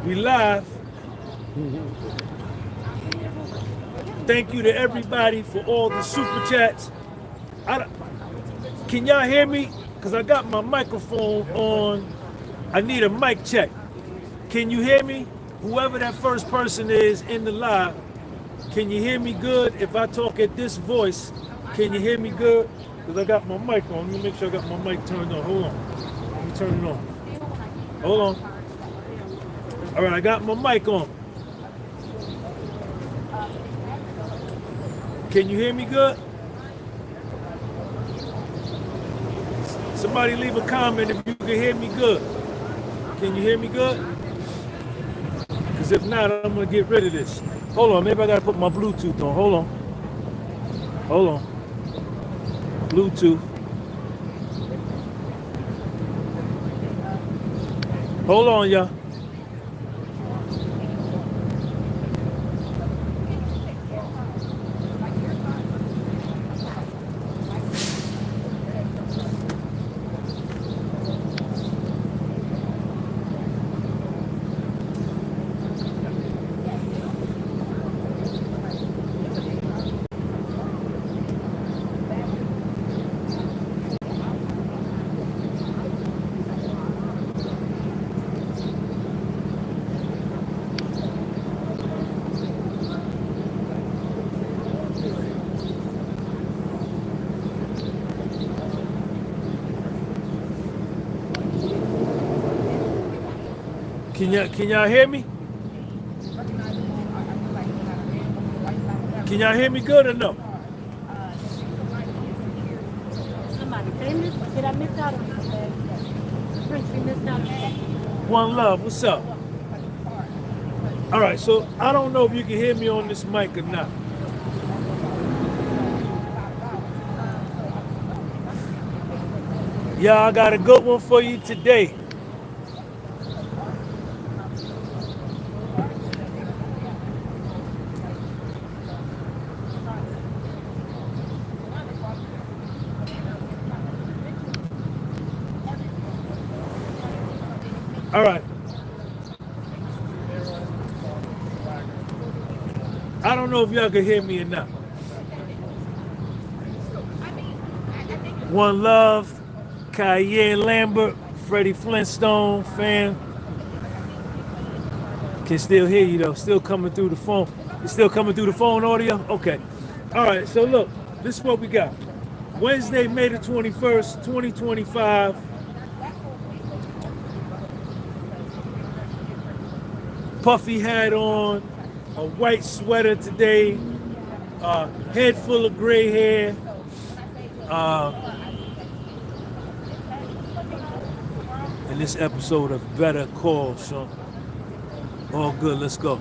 We live. Thank you to everybody for all the super chats. Can y'all hear me? Because I got my microphone on. I need a mic check. Can you hear me? Whoever that first person is in the live, can you hear me good? If I talk at this voice, can you hear me good? Because I got my mic on. Let me make sure I got my mic turned on. Hold on. Let me turn it on. Hold on. All right, I got my mic on. Can you hear me good? Somebody leave a comment if you can hear me good. Can you hear me good? Because if not, I'm going to get rid of this. Hold on, maybe I got to put my Bluetooth on. Hold on. Hold on. Bluetooth. Hold on, y'all. Can y'all hear me? Can y'all hear me good or no? Somebody famous? Did I miss out on something? Prince, we missed out on something. One Love, what's up? All right, so I don't know if you can hear me on this mic or not. Yeah, I got a good one for you today. All right. I don't know if y'all can hear me or not. One Love, Cayenne Lambert, Freddie Flintstone fan. Can still hear you though, still coming through the phone. It's still coming through the phone audio? Okay. All right, so look, this is what we got. Wednesday, May the 21st, 2025. Puffy had on a white sweater today, head full of gray hair. In this episode of Better Call Saul. All good, let's go.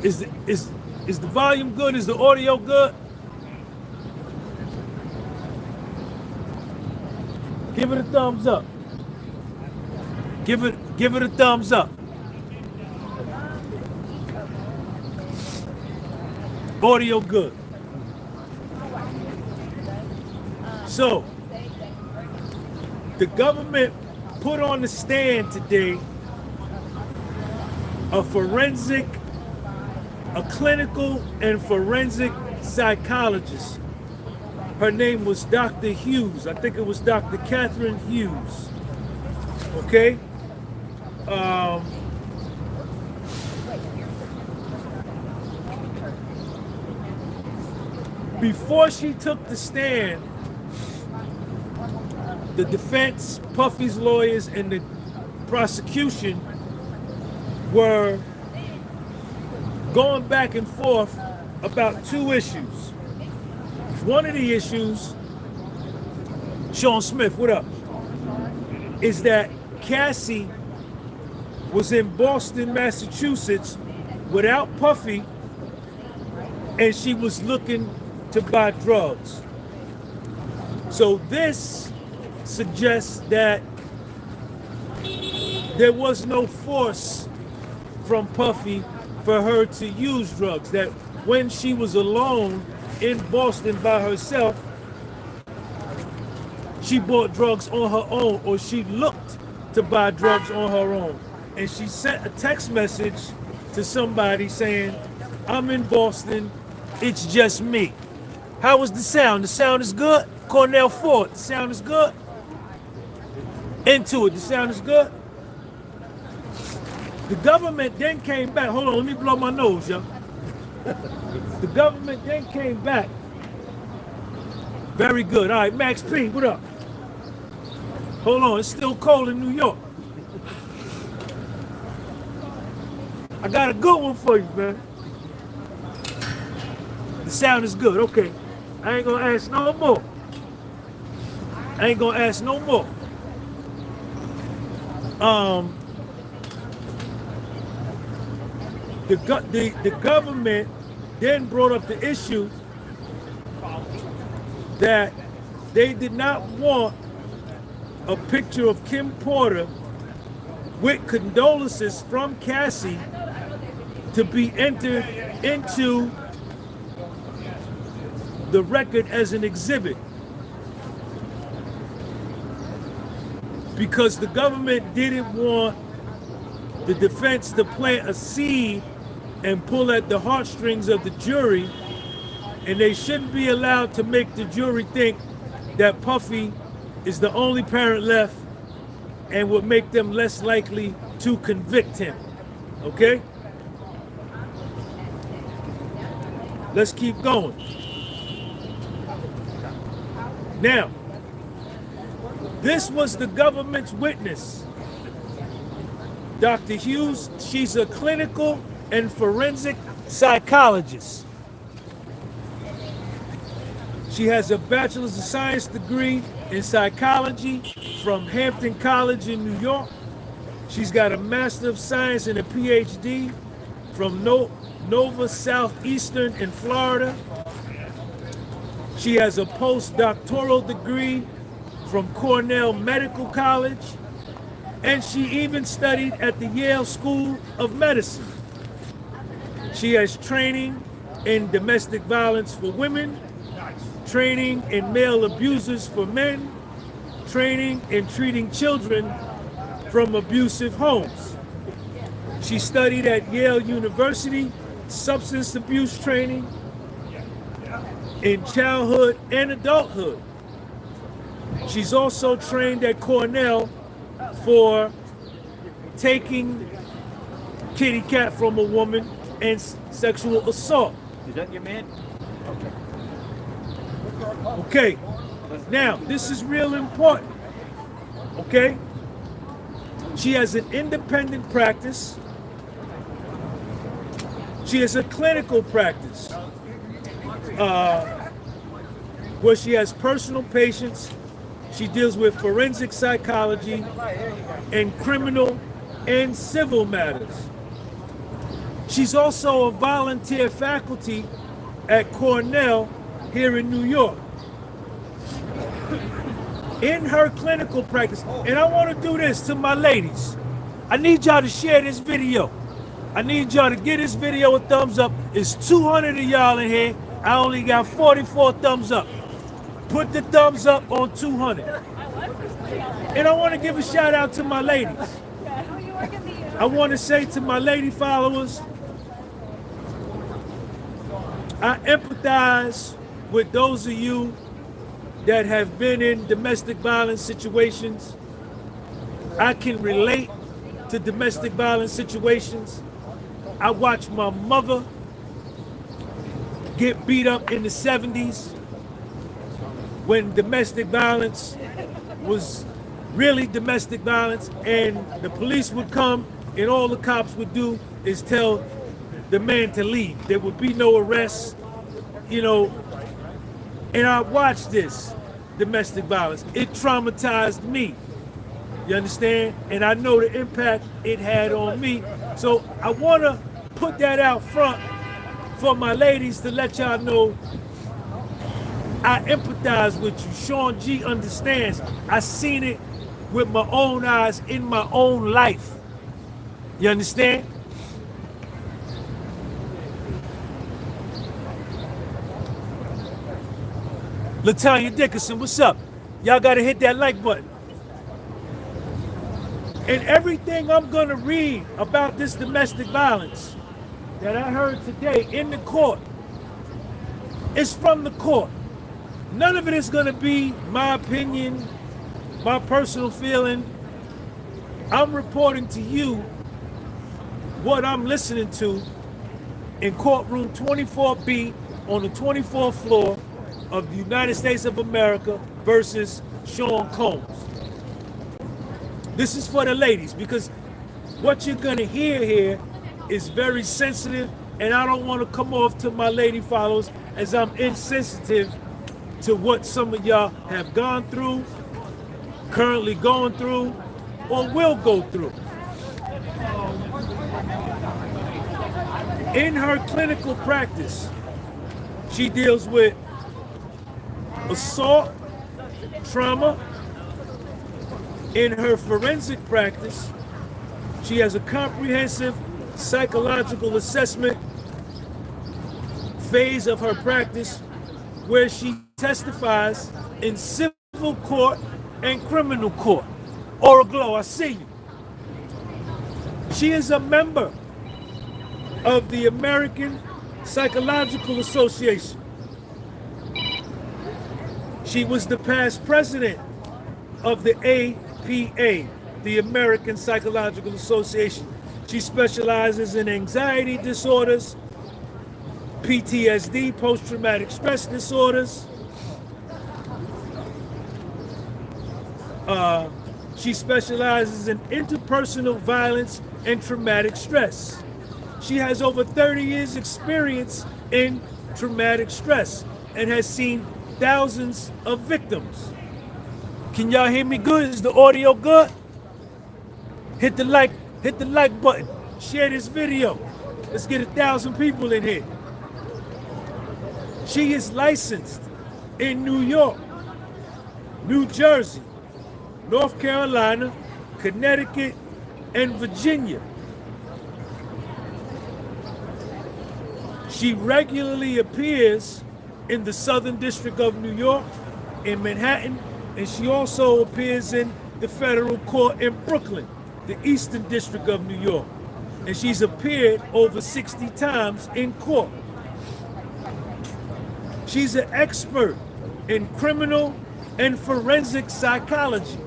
Is the volume good? Is the audio good? Give it a thumbs up. Give it a thumbs up. Audio good. So, the government put on the stand today a clinical and forensic psychologist. Her name was Dr. Hughes. I think it was Dr. Catherine Hughes. Okay? Before she took the stand, the defense, Puffy's lawyers, and the prosecution were going back and forth about two issues. One of the issues, Sean Smith, what up? Is that Cassie was in Boston, Massachusetts without Puffy, and she was looking to buy drugs. So this suggests that there was no force from Puffy for her to use drugs, that when she was alone in Boston by herself, she bought drugs on her own, or she looked to buy drugs on her own. and she sent a text message to somebody saying, I'm in Boston, it's just me. How was the sound? The sound is good? Cornell Ford, the sound is good? Into it, the sound is good? The government then came back. Hold on, let me blow my nose, yo. The government then came back. Very good. All right, Max P, what up? Hold on, it's still cold in New York. I got a good one for you, man. The sound is good, okay. I ain't gonna ask no more. I ain't gonna ask no more. The government then brought up the issue that they did not want a picture of Kim Porter with condolences from Cassie to be entered into the record as an exhibit, because the government didn't want the defense to plant a seed and pull at the heartstrings of the jury, and they shouldn't be allowed to make the jury think that Puffy is the only parent left and would make them less likely to convict him. Okay? Let's keep going. Now, this was the government's witness, Dr. Hughes. She's a clinical and forensic psychologist. She has a bachelor's of science degree in psychology from Hampton College in New York. She's got a master of science and a PhD from Nova Southeastern in Florida. She has a postdoctoral degree from Cornell Medical College, and she even studied at the Yale School of Medicine. She has training in domestic violence for women, training in male abusers for men, training in treating children from abusive homes. She studied at Yale University, substance abuse training in childhood and adulthood. She's also trained at Cornell for taking kitty cat from a woman and sexual assault. Is that your man? Okay, now this is real important. Okay, she has an independent practice. She has a clinical practice where she has personal patients. She deals with forensic psychology and criminal and civil matters. She's also a volunteer faculty at Cornell here in New York. In her clinical practice, and I want to do this to my ladies. I need y'all to share this video. I need y'all to give this video a thumbs up. It's 200 of y'all in here. I only got 44 thumbs up. Put the thumbs up on 200. And I want to give a shout out to my ladies. I want to say to my lady followers, I empathize with those of you that have been in domestic violence situations. I can relate to domestic violence situations. I watched my mother get beat up in the 70s when domestic violence was really domestic violence, and the police would come and all the cops would do is tell the man to leave. There would be no arrests, you know. And I watched this domestic violence. It traumatized me. You understand? And I know the impact it had on me. So I want to put that out front for my ladies to let y'all know I empathize with you. Sean G understands. I seen it with my own eyes in my own life. You understand? Latanya Dickerson, what's up? Y'all gotta hit that like button. And everything I'm going to read about this domestic violence that I heard today in the court is from the court. None of it is going to be my opinion, my personal feeling. I'm reporting to you what I'm listening to in courtroom 24B on the 24th floor of the United States of America versus Sean Combs. This is for the ladies, because what you're gonna hear here is very sensitive, and I don't want to come off to my lady followers as I'm insensitive to what some of y'all have gone through, currently going through, or will go through. In her clinical practice, she deals with assault, trauma. In her forensic practice, she has a comprehensive psychological assessment phase of her practice where she testifies in civil court and criminal court. Aura Glow, I see you. She is a member of the American Psychological Association. She was the past president of the APA, the American Psychological Association. She specializes in anxiety disorders, PTSD, post-traumatic stress disorders. She specializes in interpersonal violence and traumatic stress. She has over 30 years experience in traumatic stress and has seen thousands of victims. Can y'all hear me good? Is the audio good? Hit the like button. Share this video. Let's get 1,000 people in here. She is licensed in New York, New Jersey, North Carolina, Connecticut, and Virginia. She regularly appears in the Southern District of New York, in Manhattan, and she also appears in the federal court in Brooklyn, the Eastern District of New York. And she's appeared over 60 times in court. She's an expert in criminal and forensic psychology,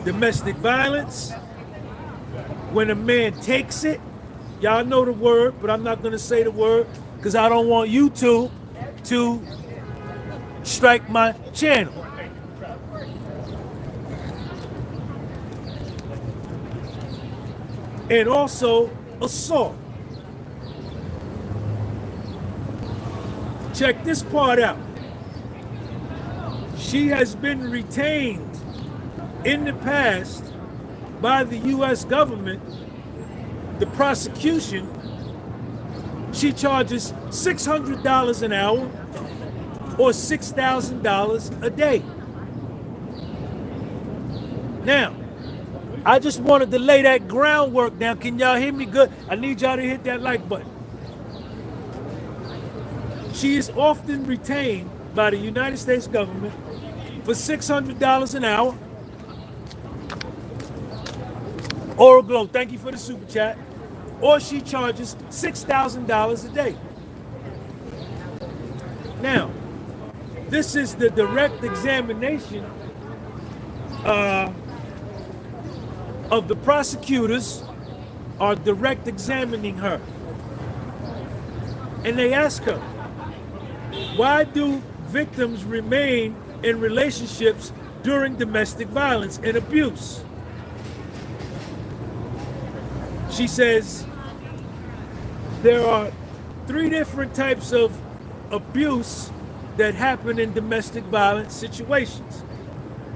domestic violence, when a man takes it. Y'all know the word, but I'm not going to say the word because I don't want YouTube to strike my channel. And also assault. Check this part out. She has been retained in the past by the U.S. government. The prosecution, she charges $600 an hour or $6,000 a day. Now, I just wanted to lay that groundwork down. Can y'all hear me good? I need y'all to hit that like button. She is often retained by the United States government for $600 an hour. Aura Glow, thank you for the super chat. Or she charges $6,000 a day. Now, this is the direct examination of the prosecutors are direct examining her. And they ask her, why do victims remain in relationships during domestic violence and abuse? She says there are 3 different types of abuse that happen in domestic violence situations.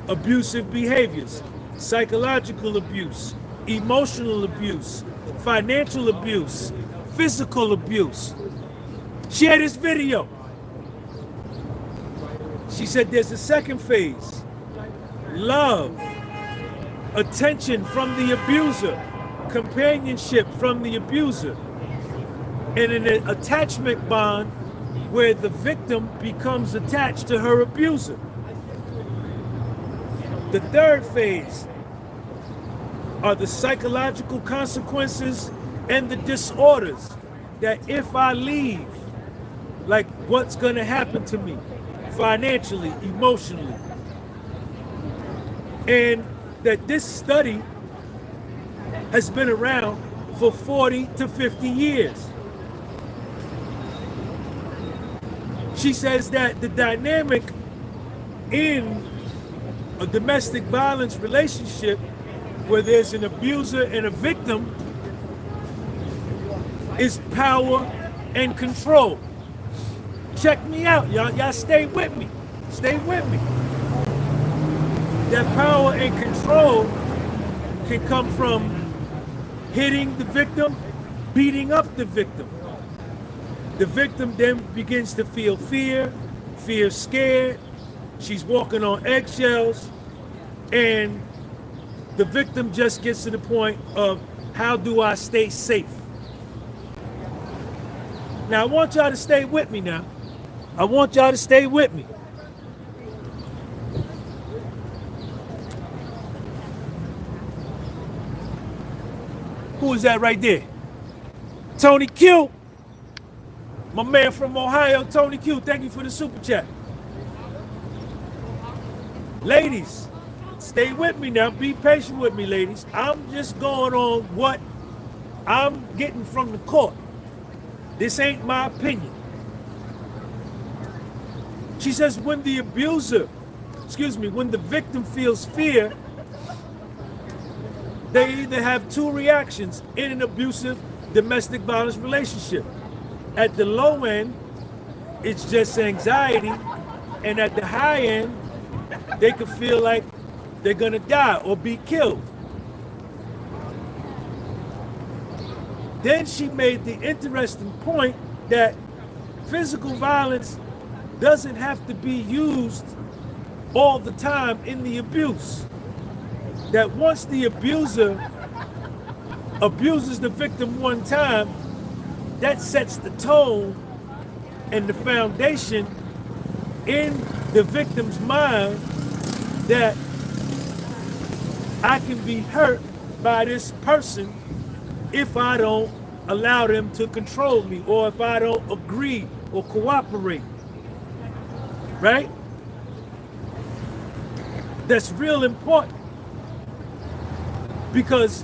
Abusive behaviors, psychological abuse, emotional abuse, financial abuse, physical abuse. Share this video. She said there's a second phase. Love, attention from the abuser, companionship from the abuser, and an attachment bond where the victim becomes attached to her abuser. The third phase are the psychological consequences and the disorders that if I leave, like what's gonna happen to me financially, emotionally. And that this study has been around for 40 to 50 years. She says that the dynamic in a domestic violence relationship where there's an abuser and a victim is power and control. Check me out, y'all. Y'all stay with me. Stay with me. That power and control can come from hitting the victim, beating up the victim. The victim then begins to feel fear, scared. She's walking on eggshells, and the victim just gets to the point of, how do I stay safe? Now, I want y'all to stay with me now. I want y'all to stay with me. Who is that right there? Tony Q. My man from Ohio, Tony Q. Thank you for the super chat. Ladies, stay with me now. Be patient with me, ladies. I'm just going on what I'm getting from the court. This ain't my opinion. She says when the victim feels fear, they either have two reactions in an abusive domestic violence relationship. At the low end, it's just anxiety, and at the high end, they could feel like they're gonna die or be killed. Then she made the interesting point that physical violence doesn't have to be used all the time in the abuse. That once the abuser abuses the victim one time, that sets the tone and the foundation in the victim's mind that I can be hurt by this person if I don't allow them to control me, or if I don't agree or cooperate. Right? That's real important, because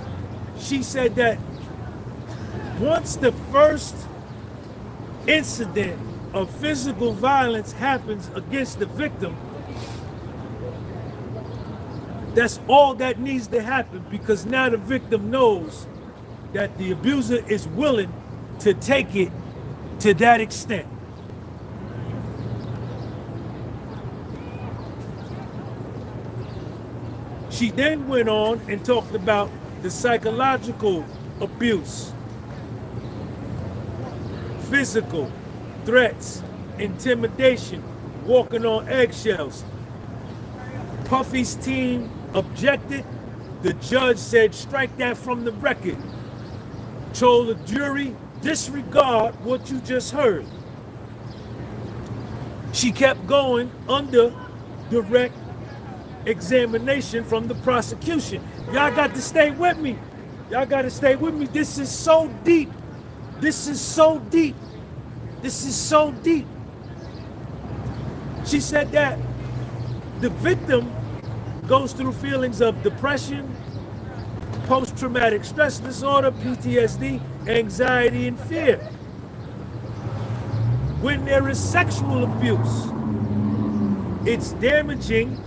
she said that once the first incident of physical violence happens against the victim, that's all that needs to happen, because now the victim knows that the abuser is willing to take it to that extent. She then went on and talked about the psychological abuse, physical threats, intimidation, walking on eggshells. Puffy's team objected. The judge said, strike that from the record. Told the jury, disregard what you just heard. She kept going under direct examination from the prosecution. Y'all got to stay with me. Y'all got to stay with me. This is so deep. This is so deep. This is so deep. She said that the victim goes through feelings of depression, post-traumatic stress disorder, PTSD, anxiety, and fear. When there is sexual abuse, it's damaging.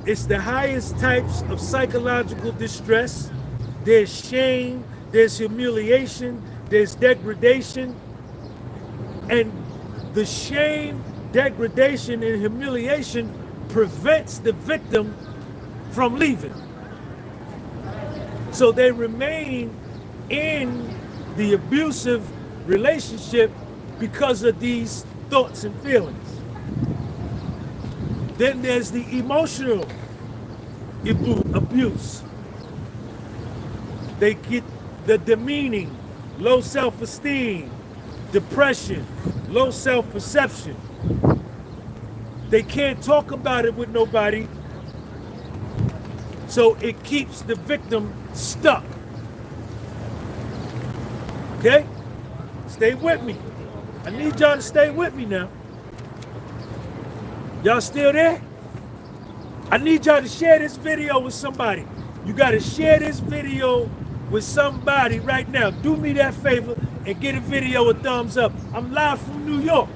It's the highest types of psychological distress. There's shame, there's humiliation, there's degradation. And the shame, degradation, and humiliation prevents the victim from leaving. So they remain in the abusive relationship because of these thoughts and feelings. Then there's the emotional abuse. They get the demeaning, low self-esteem, depression, low self-perception. They can't talk about it with nobody So it keeps the victim stuck. Okay? Stay with me. I need y'all to stay with me now. Y'all still there? I need y'all to share this video with somebody. You got to share this video with somebody right now. Do me that favor and get a video a thumbs up. I'm live from New York.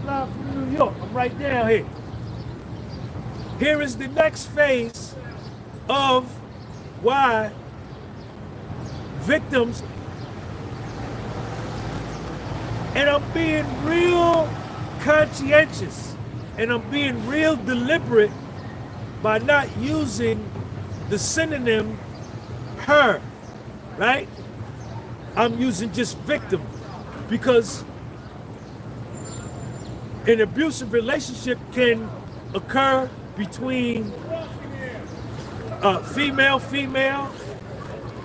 I'm right down here. Here is the next phase of why victims, and I'm being real conscientious and I'm being real deliberate by not using the synonym her, right? I'm using just victim, because an abusive relationship can occur between female,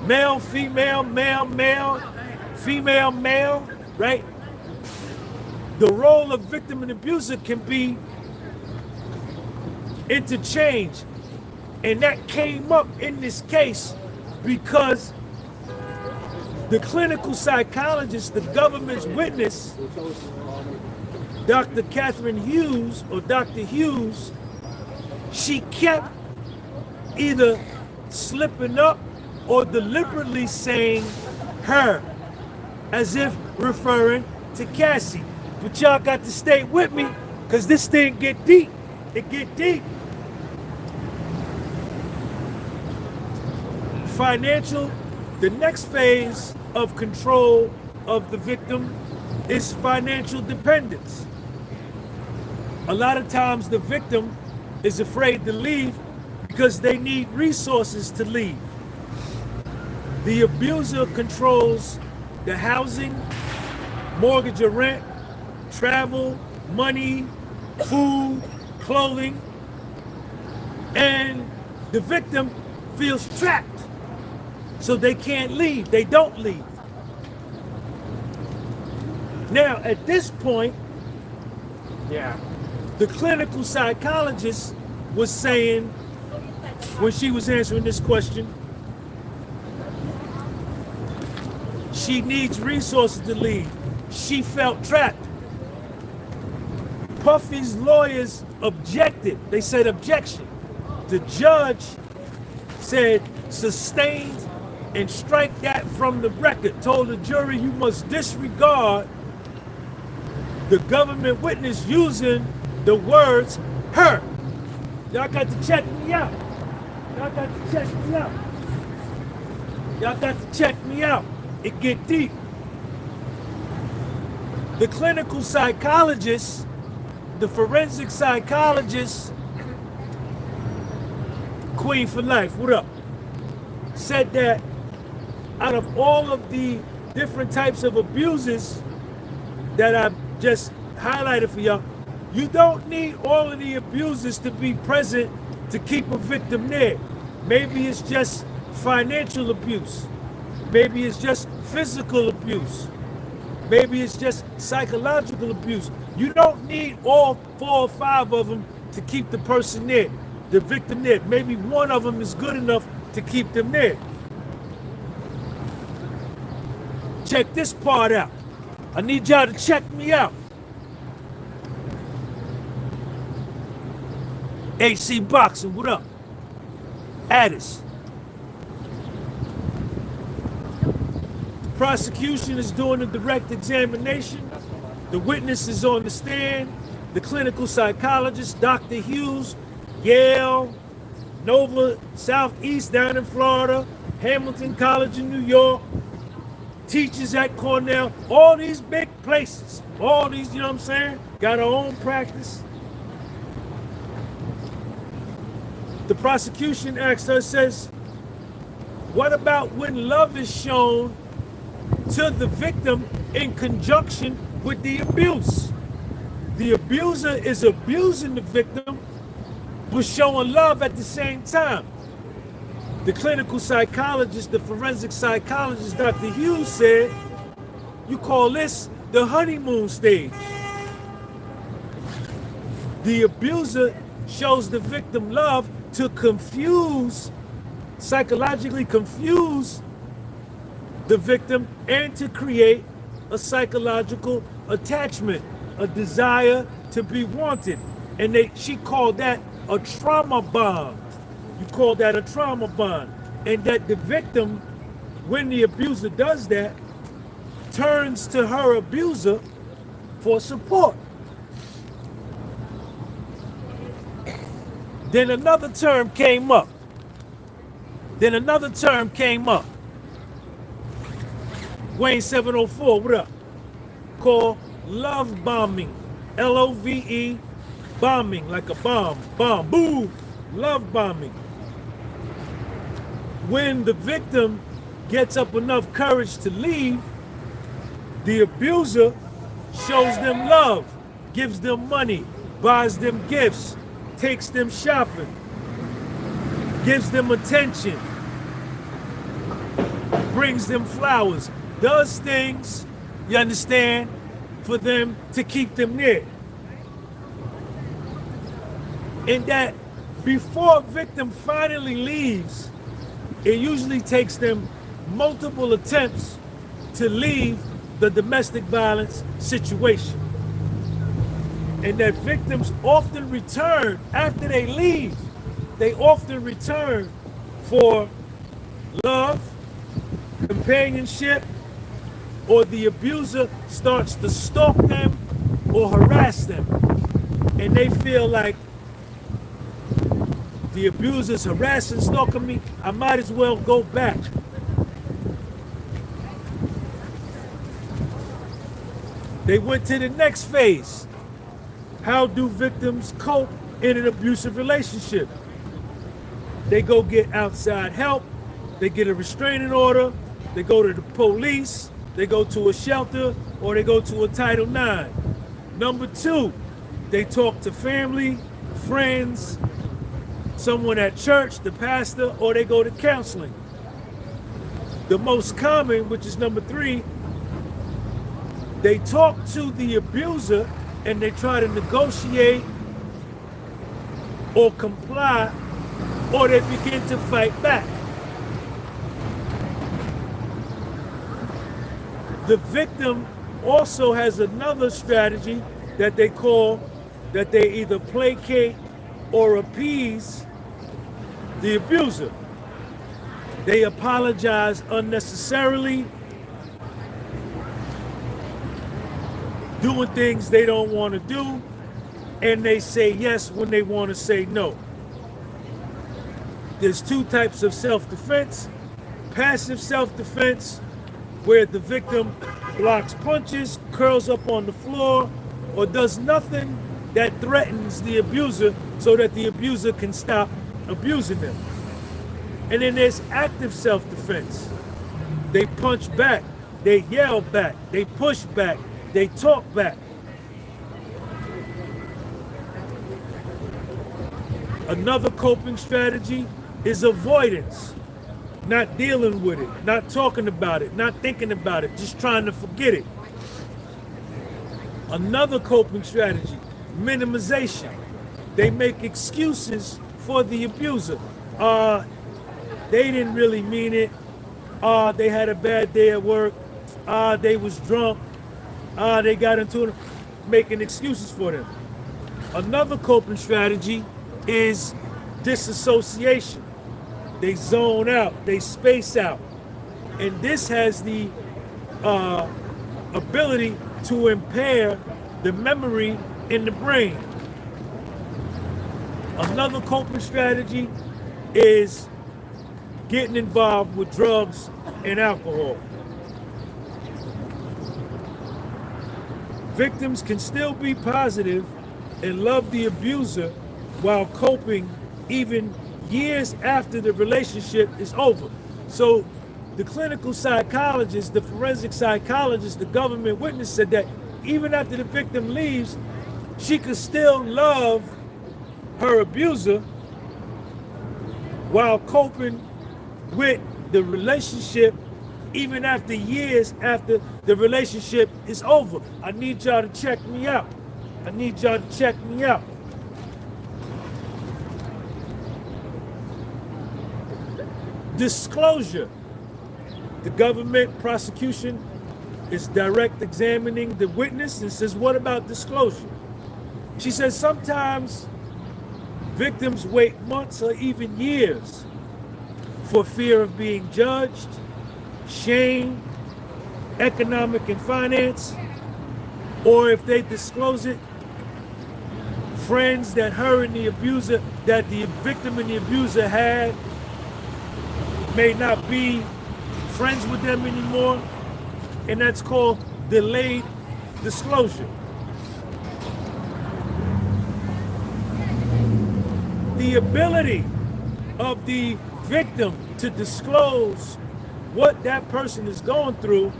male, female, female, male, right? The role of victim and abuser can be interchanged. And that came up in this case because the clinical psychologist, the government's witness, Dr. Catherine Hughes, or Dr. Hughes, she kept either slipping up or deliberately saying her, as if referring to Cassie. But y'all got to stay with me, because this thing get deep. It get deep. Financial, the next phase of control of the victim is financial dependence. A lot of times the victim is afraid to leave because they need resources to leave. The abuser controls the housing, mortgage or rent, travel, money, food, clothing, and the victim feels trapped. So they can't leave, they don't leave. Now, at this point, the clinical psychologist was saying, when she was answering this question, she needs resources to leave. She felt trapped. Puffy's lawyers objected. They said objection. The judge said sustained and strike that from the record. Told the jury, you must disregard the government witness using the words her. Y'all got to check me out. Y'all got to check me out. Y'all got to check me out. It get deep. The clinical psychologist, the forensic psychologist, Queen for Life, what up? Said that out of all of the different types of abuses that I've just highlighted for y'all, you don't need all of the abusers to be present to keep a victim there. Maybe it's just financial abuse. Maybe it's just physical abuse. Maybe it's just psychological abuse. You don't need all 4 or 5 of them to keep the person there, the victim there. Maybe one of them is good enough to keep them there. Check this part out. I need y'all to check me out. AC Boxing, what up? Addis. Prosecution is doing a direct examination. The witness is on the stand. The clinical psychologist, Dr. Hughes, Yale, Nova Southeast down in Florida, Hamilton College in New York, teaches at Cornell, all these big places, all these, you know what I'm saying, got our own practice. The prosecution asked her, says, what about when love is shown to the victim in conjunction with the abuse? The abuser is abusing the victim, but showing love at the same time. The clinical psychologist, the forensic psychologist, Dr. Hughes said, you call this the honeymoon stage. The abuser shows the victim love to confuse psychologically confuse the victim and to create a psychological attachment, a desire to be wanted. And she called that a trauma bond. You call that a trauma bond. And that the victim, when the abuser does that, turns to her abuser for support. Then another term came up. Wayne 704, what up? Called love bombing. L-O-V-E, bombing, like a bomb, boom, love bombing. When the victim gets up enough courage to leave, the abuser shows them love, gives them money, buys them gifts, takes them shopping, gives them attention, brings them flowers, does things, you understand, for them to keep them near. And that before a victim finally leaves, it usually takes them multiple attempts to leave the domestic violence situation. And that victims often return after they leave. They often return for love, companionship, or the abuser starts to stalk them or harass them. And they feel like the abuser's harassing, stalking me, I might as well go back. They went to the next phase. How do victims cope in an abusive relationship? They go get outside help, they get a restraining order, they go to the police, they go to a shelter, or they go to a Title IX. Number two, they talk to family, friends, someone at church, the pastor, or they go to counseling. The most common, which is number three, they talk to the abuser and they try to negotiate or comply, or they begin to fight back. The victim also has another strategy that they call, that they either placate or appease the abuser. They apologize unnecessarily, doing things they don't want to do, and they say yes when they want to say no. There's two types of self-defense. Passive self-defense, where the victim blocks punches, curls up on the floor, or does nothing that threatens the abuser so that the abuser can stop abusing them. And then there's active self-defense. They punch back, they yell back, they push back, they talk back. Another coping strategy is avoidance. Not dealing with it, not talking about it, not thinking about it, just trying to forget it. Another coping strategy, minimization. They make excuses for the abuser. They didn't really mean it. They had a bad day at work. They was drunk. They got into it, making excuses for them. Another coping strategy is disassociation. They zone out, they space out. And this has the ability to impair the memory in the brain. Another coping strategy is getting involved with drugs and alcohol. Victims can still be positive and love the abuser while coping even years after the relationship is over. So the clinical psychologist, the forensic psychologist, the government witness said that even after the victim leaves, she could still love her abuser while coping with the relationship even after years after the relationship is over. I need y'all to check me out. I need y'all to check me out. Disclosure. The government prosecution is direct examining the witness and says, what about disclosure? She says sometimes victims wait months or even years for fear of being judged, shame, economic and finance, or if they disclose it, friends that her and the abuser, that the victim and the abuser had, may not be friends with them anymore, and that's called delayed disclosure. The ability of the victim to disclose what that person is going through,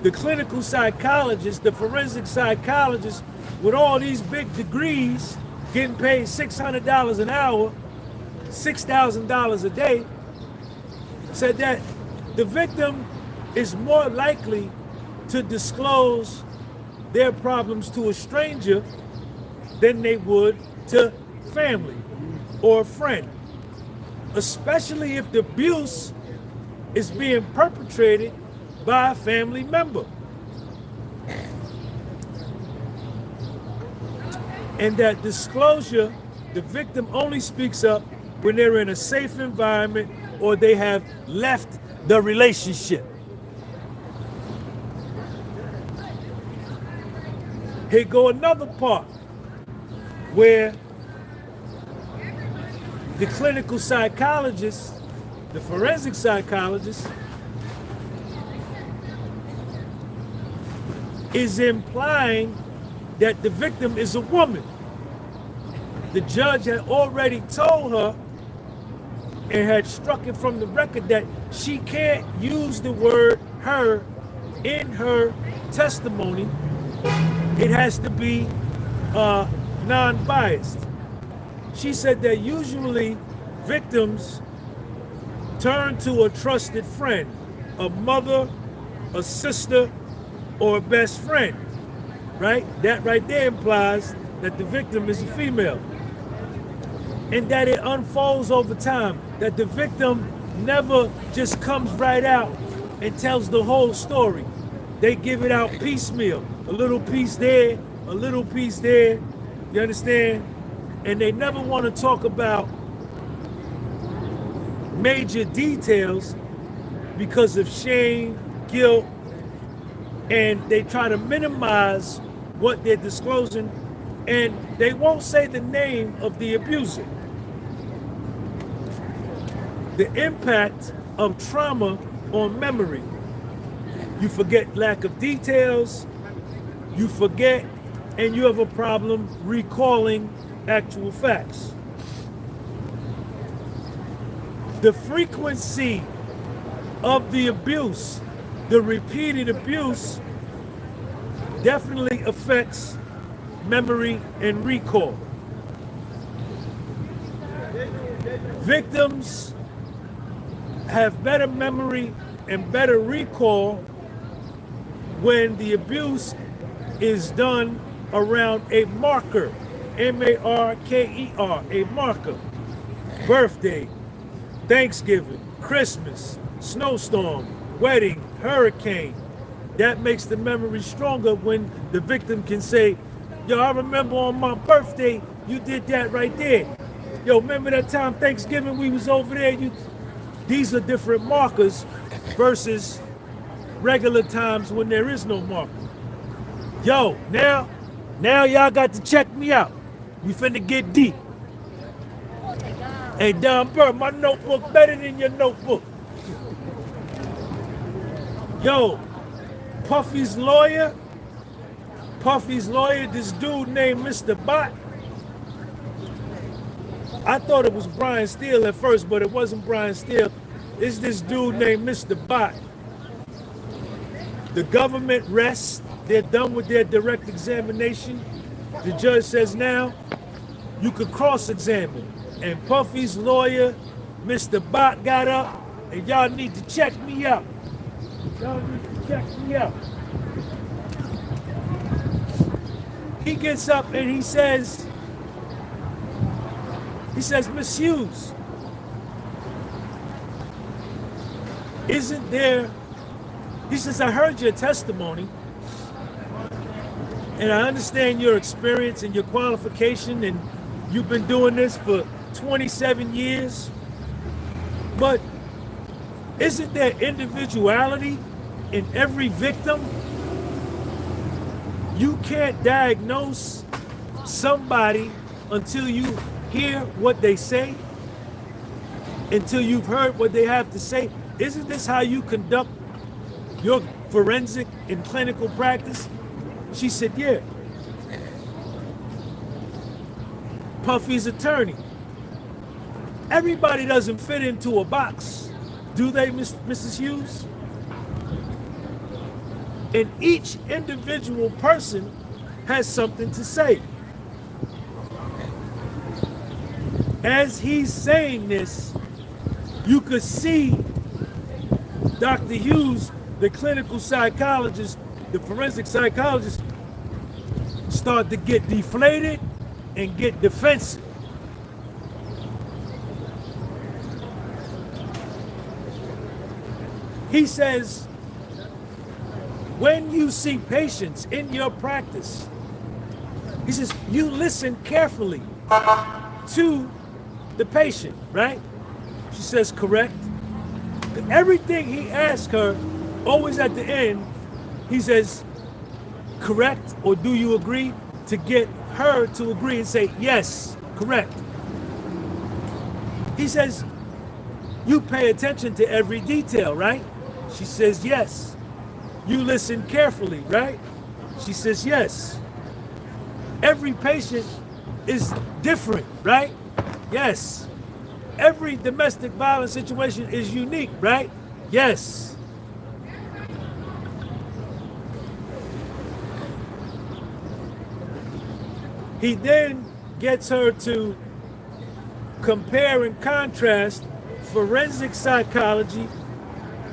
the clinical psychologist, the forensic psychologist with all these big degrees, getting paid $600 an hour, $6,000 a day, said that the victim is more likely to disclose their problems to a stranger than they would to family or a friend, especially if the abuse is being perpetrated by a family member. And that disclosure, the victim only speaks up when they're in a safe environment or they have left the relationship. Here go another part where the clinical psychologist, the forensic psychologist, is implying that the victim is a woman. The judge had already told her and had struck it from the record that she can't use the word her in her testimony. It has to be non-biased. She said that usually victims turn to a trusted friend, a mother, a sister, or a best friend, right? That right there implies that the victim is a female. And that it unfolds over time, that the victim never just comes right out and tells the whole story. They give it out piecemeal, a little piece there, a little piece there, you understand? And they never want to talk about major details because of shame, guilt, and they try to minimize what they're disclosing, and they won't say the name of the abuser. The impact of trauma on memory. You forget lack of details, you forget, and you have a problem recalling actual facts. The frequency of the abuse, the repeated abuse, definitely affects memory and recall. Victims have better memory and better recall when the abuse is done around a marker, M-A-R-K-E-R, a marker. Birthday, Thanksgiving, Christmas, snowstorm, wedding, hurricane. That makes the memory stronger when the victim can say, yo, I remember on my birthday, you did that right there. Yo, remember that time Thanksgiving we was over there? These are different markers versus regular times when there is no marker. Yo, now y'all got to check me out. We finna get deep. Hey, Don Burr, my notebook better than your notebook. Yo, Puffy's lawyer, this dude named Mr. Bot. I thought it was Brian Steele at first, but it wasn't Brian Steele. It's this dude named Mr. Bot. The government rests. They're done with their direct examination. The judge says now, you could cross-examine. And Puffy's lawyer, Mr. Bot, got up, and y'all need to check me out. Y'all need to check me out. He gets up and he says, Miss Hughes, isn't there, he says, I heard your testimony, and I understand your experience and your qualification, and you've been doing this for 27 years, but isn't there individuality in every victim? You can't diagnose somebody until you hear what they say, until you've heard what they have to say. Isn't this how you conduct your forensic and clinical practice? She said, yeah. Puffy's attorney. Everybody doesn't fit into a box, do they, Mrs. Hughes? And each individual person has something to say. As he's saying this, you could see Dr. Hughes, the clinical psychologist, the forensic psychologist, start to get deflated and get defensive. He says, when you see patients in your practice, he says, you listen carefully to the patient, right? She says, correct. Everything he asks her, always at the end, he says, correct, or do you agree? To get her to agree and say, yes, correct. He says, you pay attention to every detail, right? She says, yes. You listen carefully, right? She says, yes. Every patient is different, right? Yes. Every domestic violence situation is unique, right? Yes. He then gets her to compare and contrast forensic psychology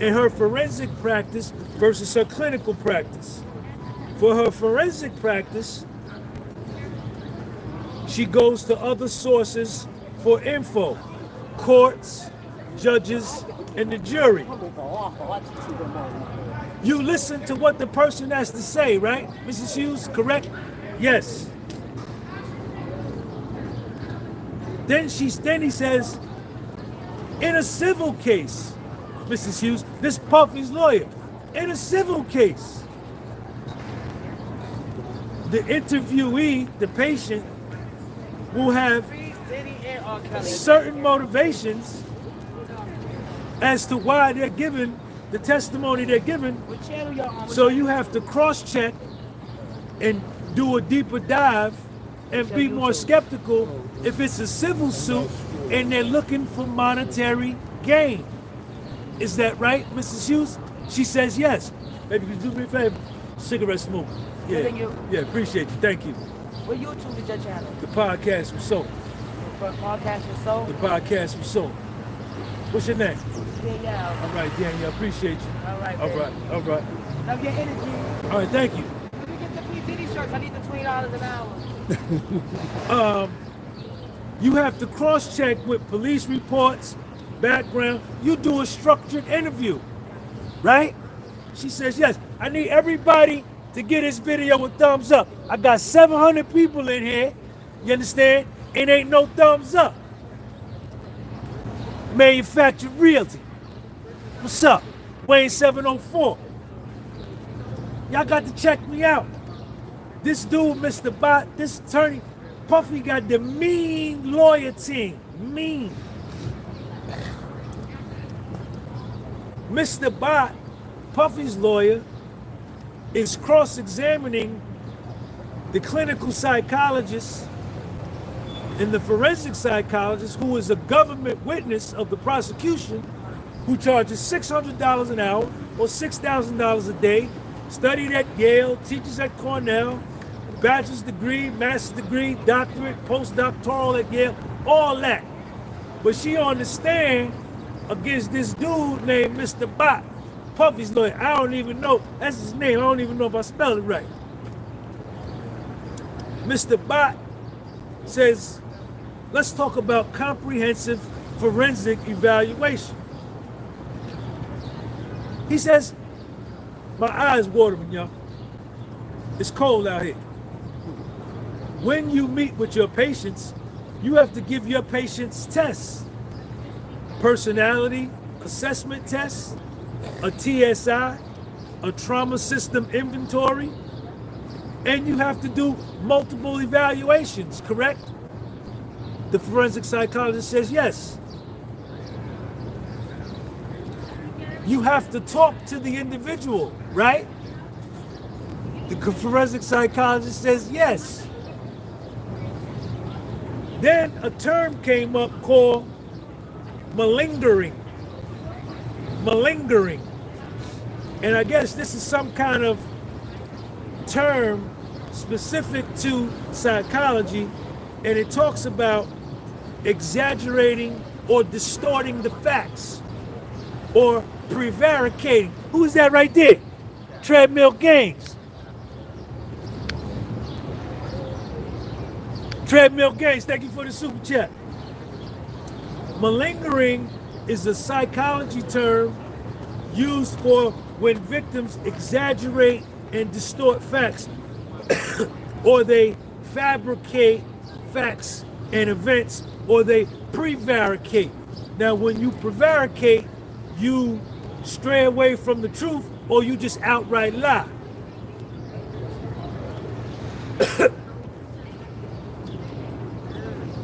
and her forensic practice versus her clinical practice. For her forensic practice, she goes to other sources for info, courts, judges, and the jury. You listen to what the person has to say, right, Mrs. Hughes? Correct? Yes. Then he says, in a civil case, Mrs. Hughes, this Puffy's lawyer, in a civil case, the interviewee, the patient, will have certain motivations as to why they're given the testimony they're given. So you have to cross-check and do a deeper dive and be more skeptical if it's a civil suit and they're looking for monetary gain. Is that right, Mrs. Hughes? She says yes. Maybe you can do me a favor. Cigarette smoke. Yeah. Yeah, appreciate you. Thank you. What YouTube is your channel? The podcast was sold. For podcast was sold? The podcast was sold. What's your name? Danielle. All right, Danielle. Appreciate you. All right, All baby. right. All right. Love your energy. All right. Thank you. Let me get the P. Diddy shirts. I need the $20 an hour. You have to cross-check with police reports, background. You do a structured interview, right? She says, yes. I need everybody to get this video a thumbs up. I got 700 people in here. You understand? It ain't no thumbs up. Manufactured Realty. What's up? Wayne 704. Y'all got to check me out. This dude, Mr. Bot, this attorney, Puffy got the mean lawyer team. Mean. Mr. Bot, Puffy's lawyer, is cross-examining the clinical psychologist and the forensic psychologist, who is a government witness of the prosecution, who charges $600 an hour or $6,000 a day, studied at Yale, teaches at Cornell, bachelor's degree, master's degree, doctorate, postdoctoral at Yale, all that. But she on the stand against this dude named Mr. Bot, Puffy's lawyer. I don't even know, that's his name, I don't even know if I spelled it right. Mr. Bot says, let's talk about comprehensive forensic evaluation. He says, my eyes watering, y'all. It's cold out here. When you meet with your patients, you have to give your patients tests. Personality assessment tests, a TSI, a trauma system inventory, and you have to do multiple evaluations, correct? The forensic psychologist says yes. You have to talk to the individual, right? The forensic psychologist says yes. Then a term came up called malingering. Malingering. And I guess this is some kind of term specific to psychology, and it talks about exaggerating or distorting the facts or prevaricating. Who is that right there? Treadmill Games. Treadmill Games, thank you for the super chat. Malingering is a psychology term used for when victims exaggerate and distort facts or they fabricate facts and events, or they prevaricate. Now, when you prevaricate, you stray away from the truth, or you just outright lie.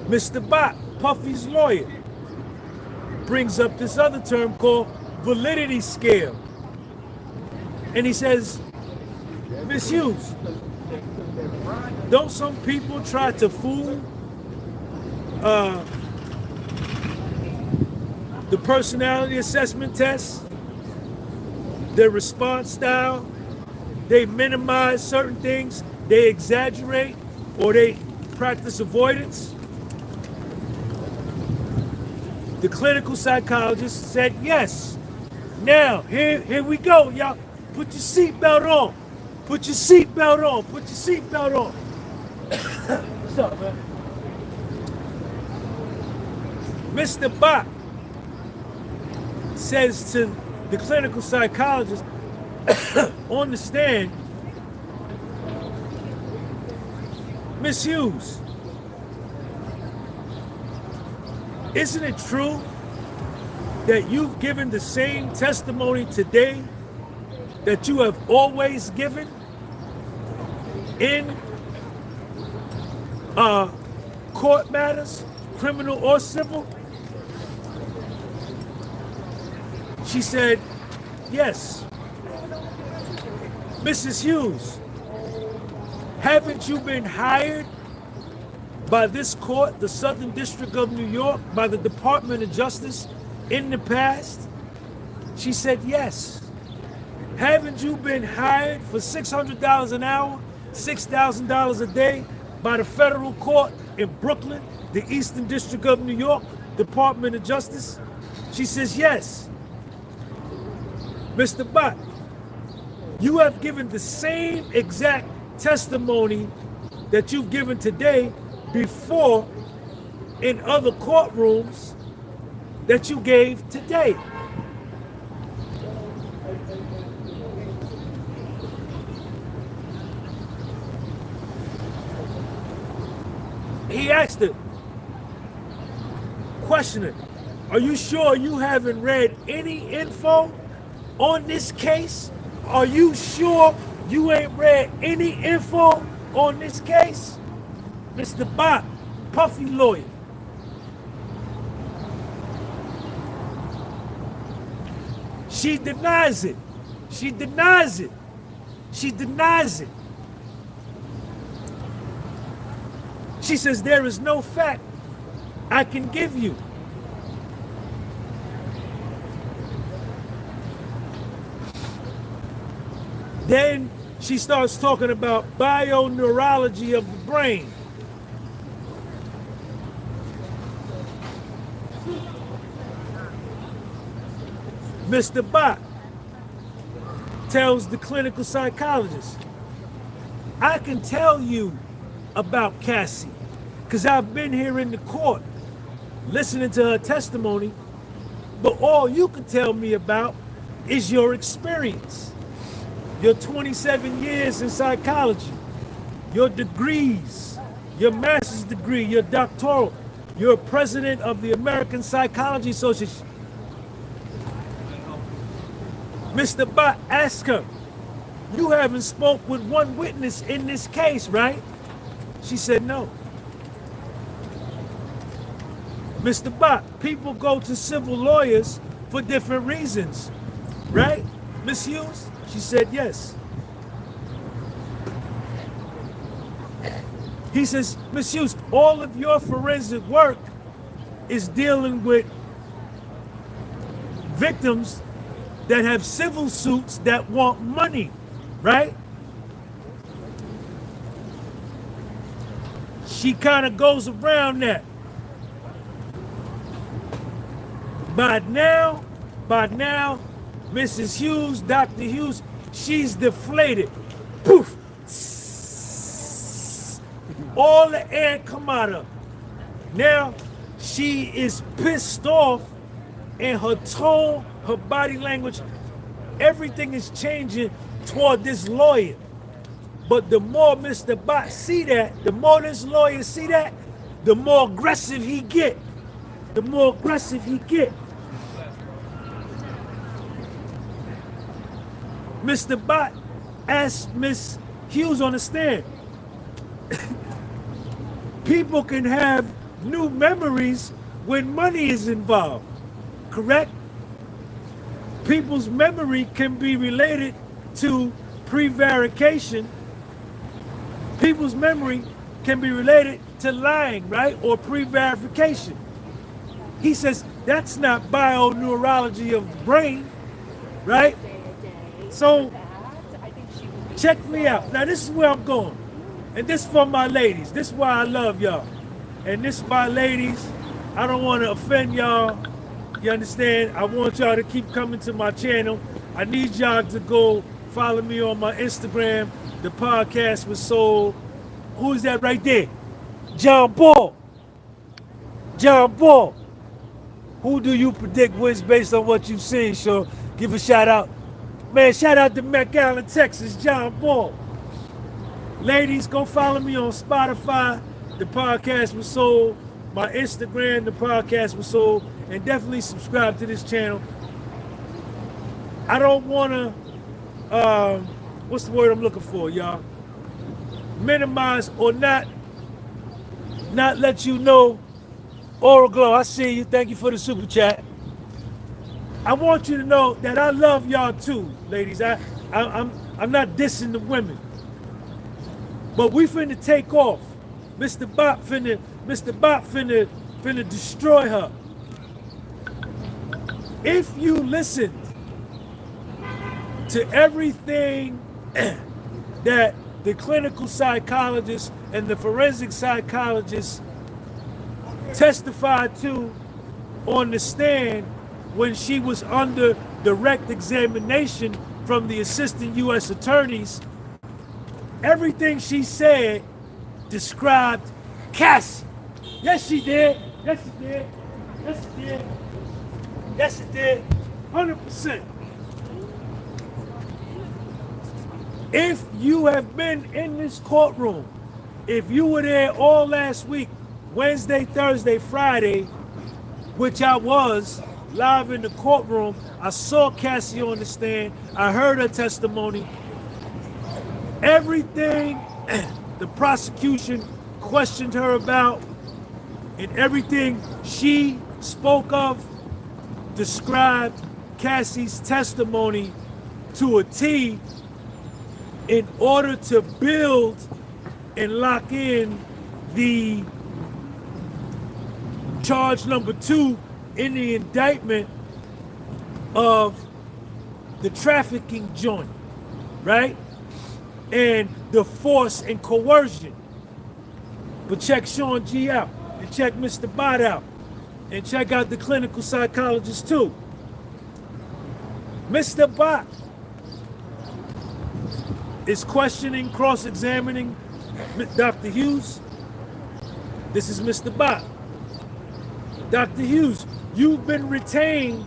Mr. Bott, Puffy's lawyer, brings up this other term called validity scale. And he says, Miss Hughes, don't some people try to fool the personality assessment test, their response style? They minimize certain things, they exaggerate, or they practice avoidance. The clinical psychologist said yes. Now, here we go, y'all. Put your seatbelt on. Put your seatbelt on. Put your seatbelt on. What's up, man? Mr. Bott says to the clinical psychologist on the stand, Miss Hughes, isn't it true that you've given the same testimony today that you have always given in court matters, criminal or civil? She said, yes. Mrs. Hughes, haven't you been hired by this court, the Southern District of New York, by the Department of Justice in the past? She said, yes. Haven't you been hired for $600 an hour, $6,000 a day by the federal court in Brooklyn, the Eastern District of New York, Department of Justice? She says, yes. Mr. Bott, you have given the same exact testimony that you've given today before in other courtrooms that you gave today. He asked her, questioner, are you sure you haven't read any info on this case? Are you sure you ain't read any info on this case? Mr. Bott, Puffy lawyer. She denies it. She denies it. She denies it. She says there is no fact I can give you. Then she starts talking about bioneurology of the brain. Mr. Bott tells the clinical psychologist, I can tell you about Cassie because I've been here in the court listening to her testimony, but all you can tell me about is your experience, your 27 years in psychology, your degrees, your master's degree, your doctoral. You're president of the American Psychology Association. Mr. Bott, ask her, you haven't spoke with one witness in this case, right? She said no. Mr. Bott, people go to civil lawyers for different reasons, right? Miss Hughes? She said yes. He says, Miss Hughes, all of your forensic work is dealing with victims that have civil suits that want money, right? She kind of goes around that. By now, Mrs. Hughes, Dr. Hughes, she's deflated. Poof! All the air come out of her. Now, she is pissed off, and her tone, her body language, everything is changing toward this lawyer. But the more Mr. Bott see that, the more this lawyer see that, the more aggressive he get. The more aggressive he get. Mr. Bott asked Miss Hughes on the stand, people can have new memories when money is involved, correct? People's memory can be related to prevarication. People's memory can be related to lying, right? Or prevarication. He says that's not bioneurology of the brain, right? So check me out. Now this is where I'm going. And this is for my ladies. This is why I love y'all. And this is my ladies. I don't want to offend y'all. You understand? I want y'all to keep coming to my channel. I need y'all to go follow me on my Instagram. The podcast was sold. Who is that right there? John Ball. John Ball. Who do you predict wins based on what you've seen? So give a shout out. Man, shout out to McAllen, Texas, John Ball. Ladies, go follow me on Spotify. The podcast was sold. My Instagram, the podcast was sold. And definitely subscribe to this channel. I don't want to, what's the word I'm looking for, y'all? Minimize or not let you know. Oral Glow, I see you. Thank you for the super chat. I want you to know that I love y'all too, ladies. I'm not dissing the women. But we finna take off. Mr. Bott finna destroy her. If you listened to everything that the clinical psychologist and the forensic psychologist testified to on the stand when she was under direct examination from the assistant U.S. attorneys, everything she said described Cassie. Yes, she did. Yes, she did. Yes, she did. Yes, it did. 100%. If you have been in this courtroom, if you were there all last week, Wednesday, Thursday, Friday, which I was live in the courtroom, I saw Cassie on the stand, I heard her testimony. Everything the prosecution questioned her about and everything she spoke of described Cassie's testimony to a T in order to build and lock in the charge number 2 in the indictment of the trafficking joint, right? And the force and coercion. But check Sean G out, and check Mr. Bott out, and check out the clinical psychologist too. Mr. Bott is questioning, cross-examining Dr. Hughes. This is Mr. Bott. Dr. Hughes, you've been retained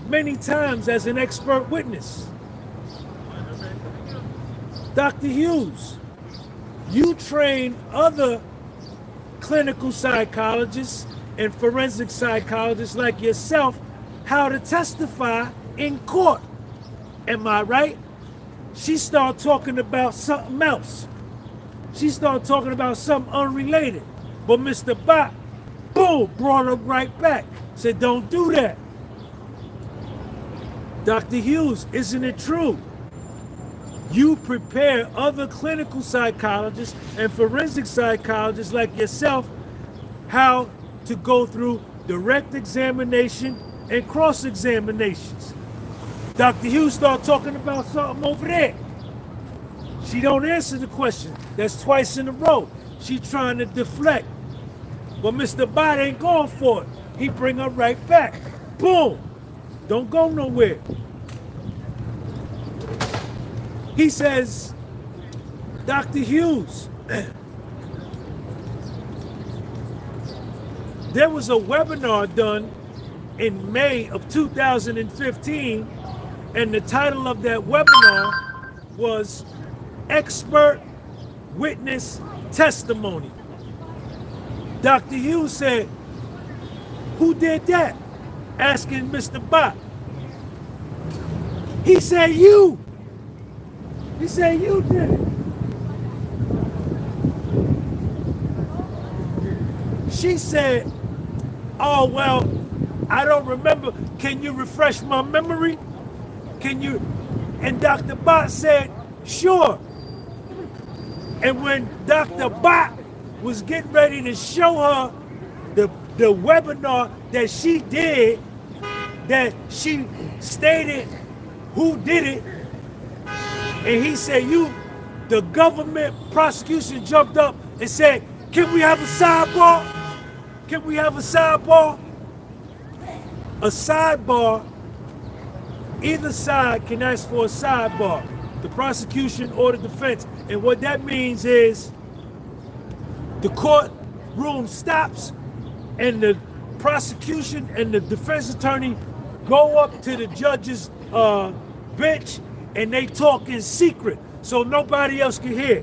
many times as an expert witness. Dr. Hughes, you train other clinical psychologists and forensic psychologists like yourself how to testify in court. Am I right? She started talking about something else. She started talking about something unrelated. But Mr. Bot, boom, brought her right back. Said, don't do that. Dr. Hughes, isn't it true? You prepare other clinical psychologists and forensic psychologists like yourself how to go through direct examination and cross-examinations. Dr. Hughes started talking about something over there. She don't answer the question. That's twice in a row. She trying to deflect. But Mr. Bot ain't going for it. He bring her right back. Boom. Don't go nowhere. He says, Dr. Hughes, there was a webinar done in May of 2015, and the title of that webinar was Expert Witness Testimony. Dr. Hughes said, who did that? Asking Mr. Bot. He said, you. He said, you did it. She said, oh, well, I don't remember. Can you refresh my memory? Can you? And Dr. Bot said, sure. And when Dr. Bot was getting ready to show her the webinar that she did, that she stated who did it, and he said, the government prosecution jumped up and said, can we have a sidebar? Can we have a sidebar? A sidebar, either side can ask for a sidebar, the prosecution or the defense. And what that means is the courtroom stops and the prosecution and the defense attorney go up to the judge's bench and they talk in secret so nobody else can hear.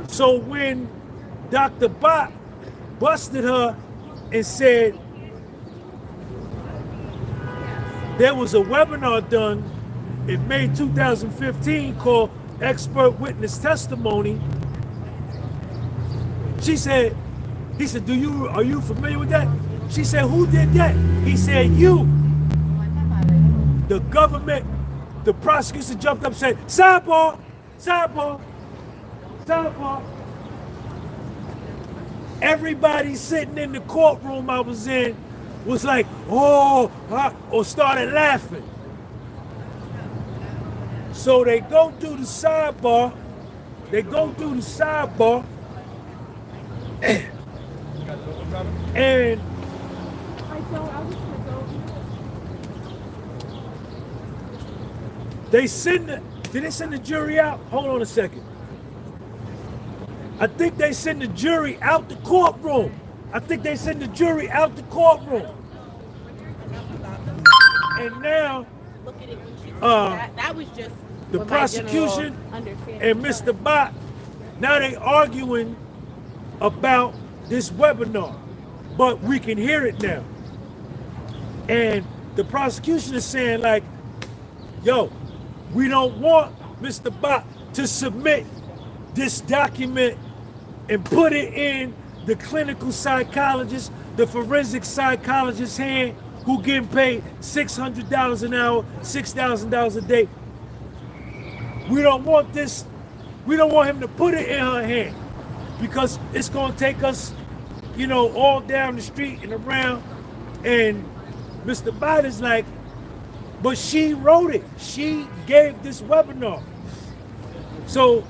So when Dr. Bot busted her and said there was a webinar done in May 2015 called Expert Witness Testimony, she said, he said, are you familiar with that? She said, who did that? He said, you. The government, the prosecution jumped up and said, sidebar, sidebar, sidebar. Everybody sitting in the courtroom I was in was like, oh, or started laughing. So they go through the sidebar, and did they send the jury out? Hold on a second. I think they send the jury out the courtroom. And now, that was just the prosecution and Mr. Bot, now they arguing about this webinar, but we can hear it now. And the prosecution is saying like, yo, we don't want Mr. Bot to submit this document and put it in the clinical psychologist, the forensic psychologist's hand who getting paid $600 an hour, $6,000 a day. We don't want this, we don't want him to put it in her hand because it's gonna take us, all down the street and around. And Mr. Biden is like, but she wrote it. She gave this webinar. So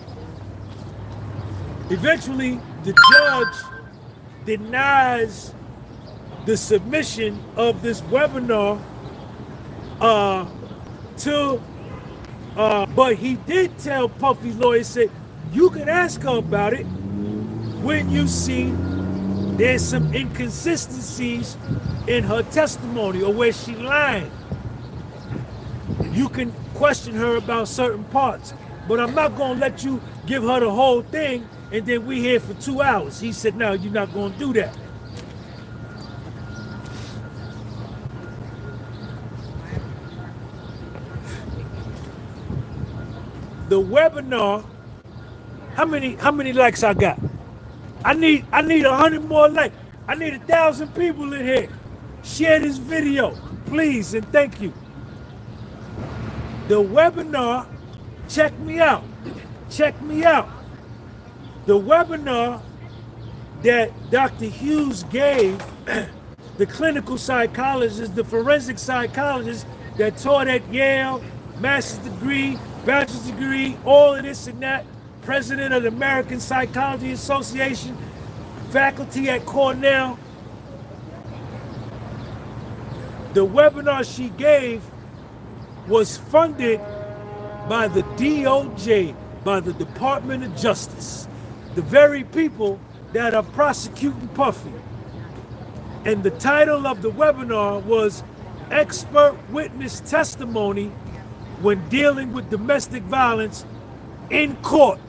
eventually the judge denies the submission of this webinar but he did tell Puffy's lawyer, said, you can ask her about it when you see there's some inconsistencies in her testimony or where she lying. You can question her about certain parts, but I'm not going to let you give her the whole thing and then we here for 2 hours. He said, no, you're not going to do that. The webinar, how many likes I got? I need 100 more likes. I need 1,000 people in here. Share this video, please, and thank you. The webinar, check me out. Check me out. The webinar that Dr. Hughes gave, the clinical psychologist, the forensic psychologist that taught at Yale, master's degree, bachelor's degree, all of this and that, president of the American Psychology Association, faculty at Cornell. The webinar she gave was funded by the DOJ, by the Department of Justice, the very people that are prosecuting Puffy. And the title of the webinar was Expert Witness Testimony when Dealing with Domestic Violence in Court.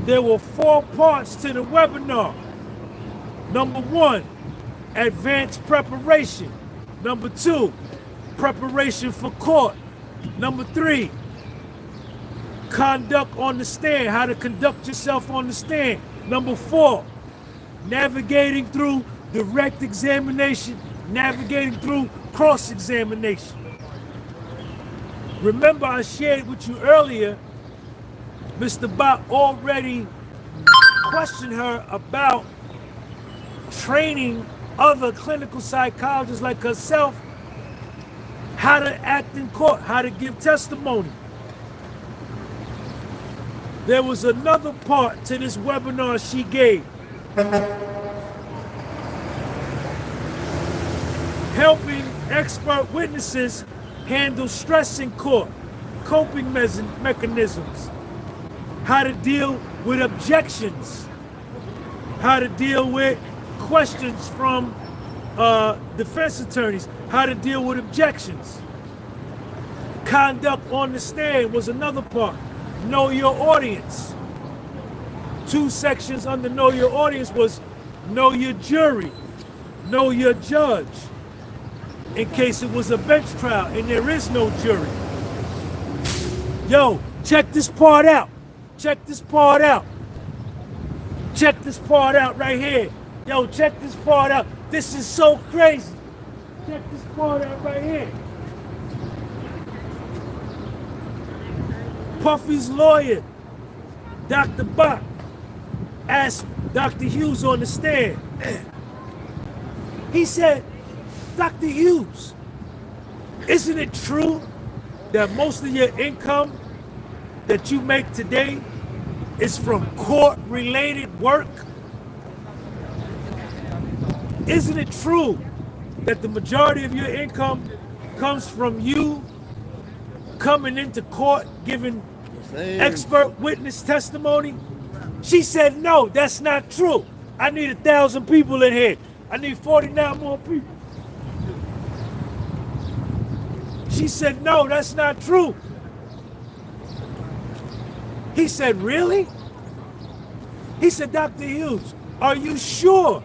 There were 4 parts to the webinar. Number 1, advanced preparation. Number 2, preparation for court. Number 3, conduct on the stand, how to conduct yourself on the stand. Number 4, navigating through direct examination, navigating through cross-examination. Remember, I shared with you earlier, Mr. Bot already questioned her about training other clinical psychologists like herself how to act in court, how to give testimony. There was another part to this webinar she gave. Helping expert witnesses handle stress in court, coping mechanisms, how to deal with objections, how to deal with questions from defense attorneys, how to deal with objections. Conduct on the stand was another part. Know your audience. 2 sections under know your audience was know your jury, know your judge, in case it was a bench trial and there is no jury. Yo, check this part out. Check this part out. Check this part out right here. Yo, check this part out. This is so crazy. Check this part out right here. Puffy's lawyer, Dr. Bot, asked Dr. Hughes on the stand. He said, Dr. Hughes, isn't it true that most of your income that you make today is from court-related work? Isn't it true that the majority of your income comes from you coming into court giving expert witness testimony? She said, no, that's not true. I need 1,000 people in here. I need 49 more people. She said, no, that's not true. He said, really? He said, Dr. Hughes, are you sure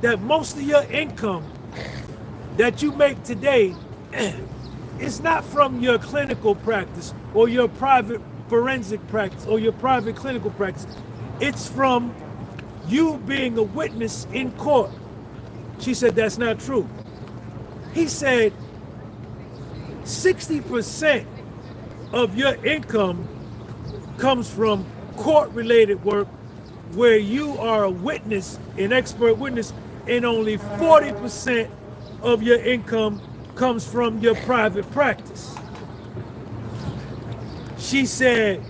that most of your income that you make today is not from your clinical practice or your private forensic practice or your private clinical practice? It's from you being a witness in court. She said, that's not true. He said, 60% of your income comes from court-related work where you are a witness, an expert witness, and only 40% of your income comes from your private practice. She said,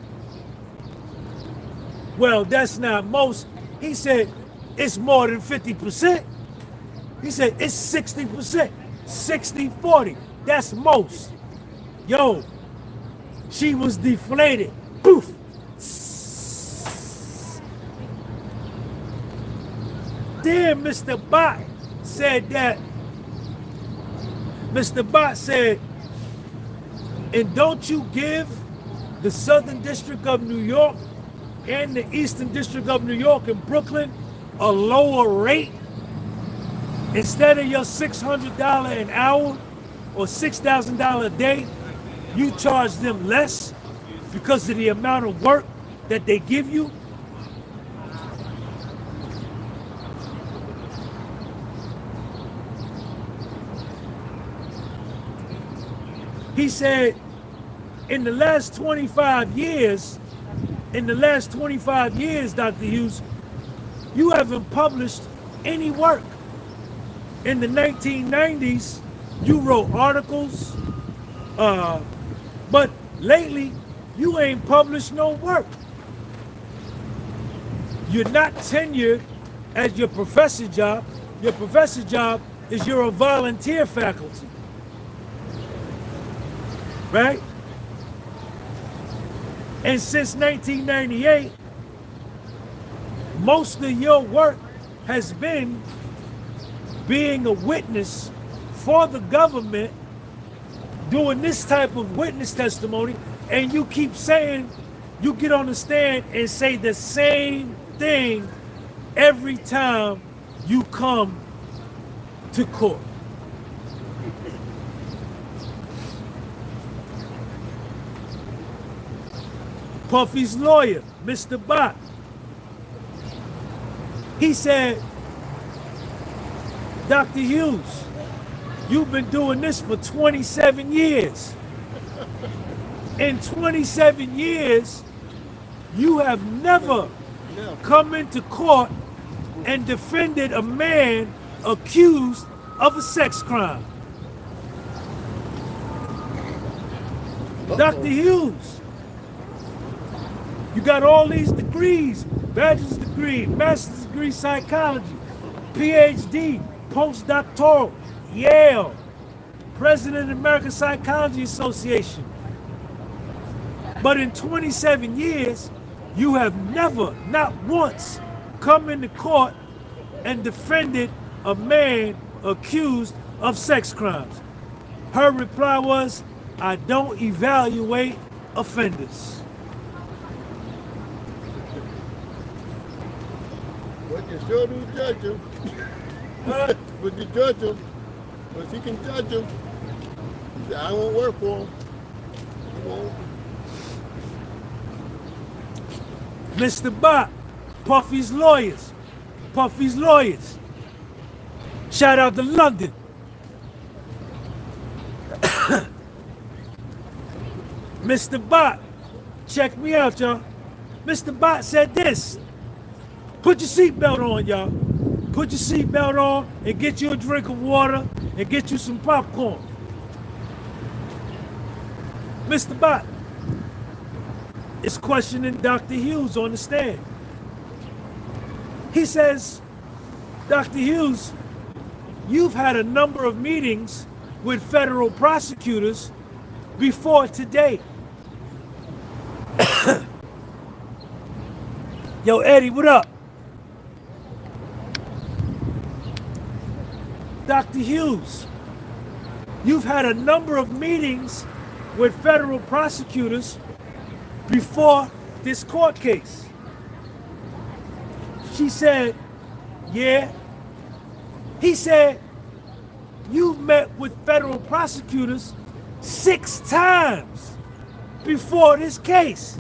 well, that's not most. He said, it's more than 50%. He said, it's 60%, 60-40. That's most. Yo, she was deflated. Poof. then Mr. Bott said that, Mr. Bott said, and don't you give the Southern District of New York and the Eastern District of New York and Brooklyn a lower rate? Instead of your $600 an hour or $6,000 a day, you charge them less because of the amount of work that they give you? He said, in the last 25 years, Dr. Hughes, you haven't published any work. In the 1990s, you wrote articles, but lately, you ain't published no work. You're not tenured at your professor job. Your professor job is you're a volunteer faculty. Right? And since 1998, most of your work has been being a witness for the government, doing this type of witness testimony, and you keep saying, you get on the stand and say the same thing every time you come to court. Puffy's lawyer, Mr. Bott, he said, Dr. Hughes, you've been doing this for 27 years. In 27 years, you have never come into court and defended a man accused of a sex crime. Dr. Hughes, you got all these degrees, bachelor's degree, master's degree, psychology, PhD, postdoctoral, Yale, president of the American Psychology Association. But in 27 years, you have never, not once, come into court and defended a man accused of sex crimes. Her reply was, I don't evaluate offenders. But you sure do judge him. But you judge him. But he can judge him. He said, I won't work for him. He won't. Mr. Bott, Puffy's lawyers. Shout out to London. Mr. Bott, check me out, y'all. Mr. Bott said this. Put your seatbelt on, y'all. Put your seatbelt on and get you a drink of water and get you some popcorn. Mr. Bott is questioning Dr. Hughes on the stand. He says, Dr. Hughes, you've had a number of meetings with federal prosecutors before today. Yo, Eddie, what up? Dr. Hughes, you've had a number of meetings with federal prosecutors before this court case. She said, yeah. He said, you've met with federal prosecutors 6 times before this case.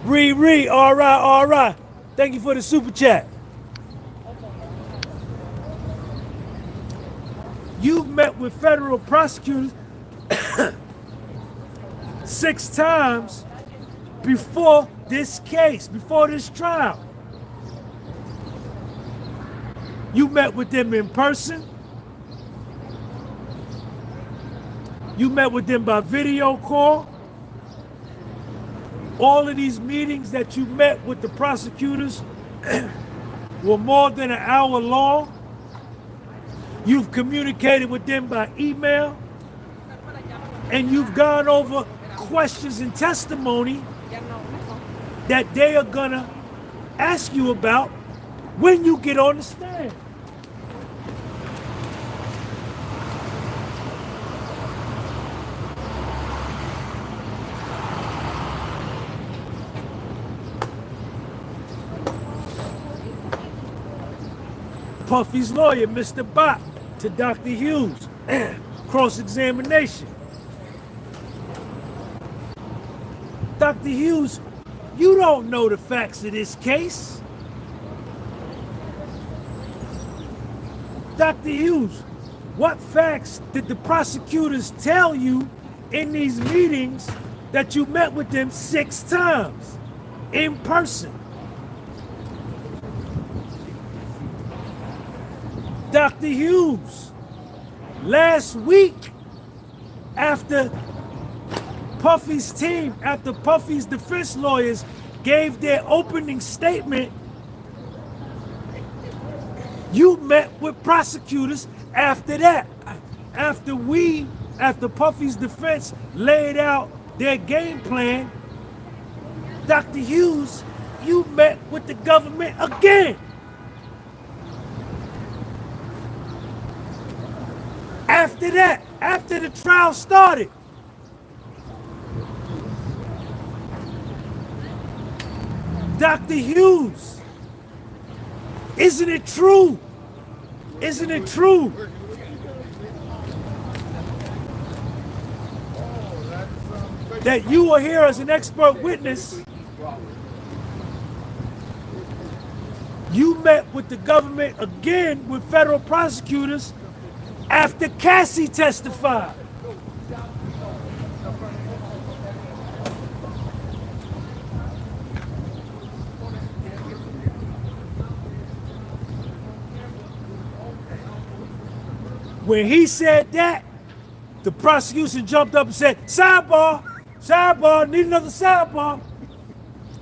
All right. Thank you for the super chat. You've met with federal prosecutors 6 times before this case, before this trial. You met with them in person. You met with them by video call. All of these meetings that you met with the prosecutors were more than an hour long. You've communicated with them by email. And you've gone over questions and testimony that they are gonna ask you about when you get on the stand. Puffy's lawyer, Mr. Bott, to Dr. Hughes, cross-examination. Dr. Hughes, you don't know the facts of this case. Dr. Hughes, what facts did the prosecutors tell you in these meetings that you met with them 6 times in person? Dr. Hughes, last week, after Puffy's team, after Puffy's defense lawyers gave their opening statement, you met with prosecutors after that. After Puffy's defense laid out their game plan, Dr. Hughes, you met with the government again. After that, after the trial started, Dr. Hughes, isn't it true? Isn't it true that you are here as an expert witness? You met with the government again with federal prosecutors after Cassie testified. When he said that, the prosecution jumped up and said, sidebar, sidebar, need another sidebar.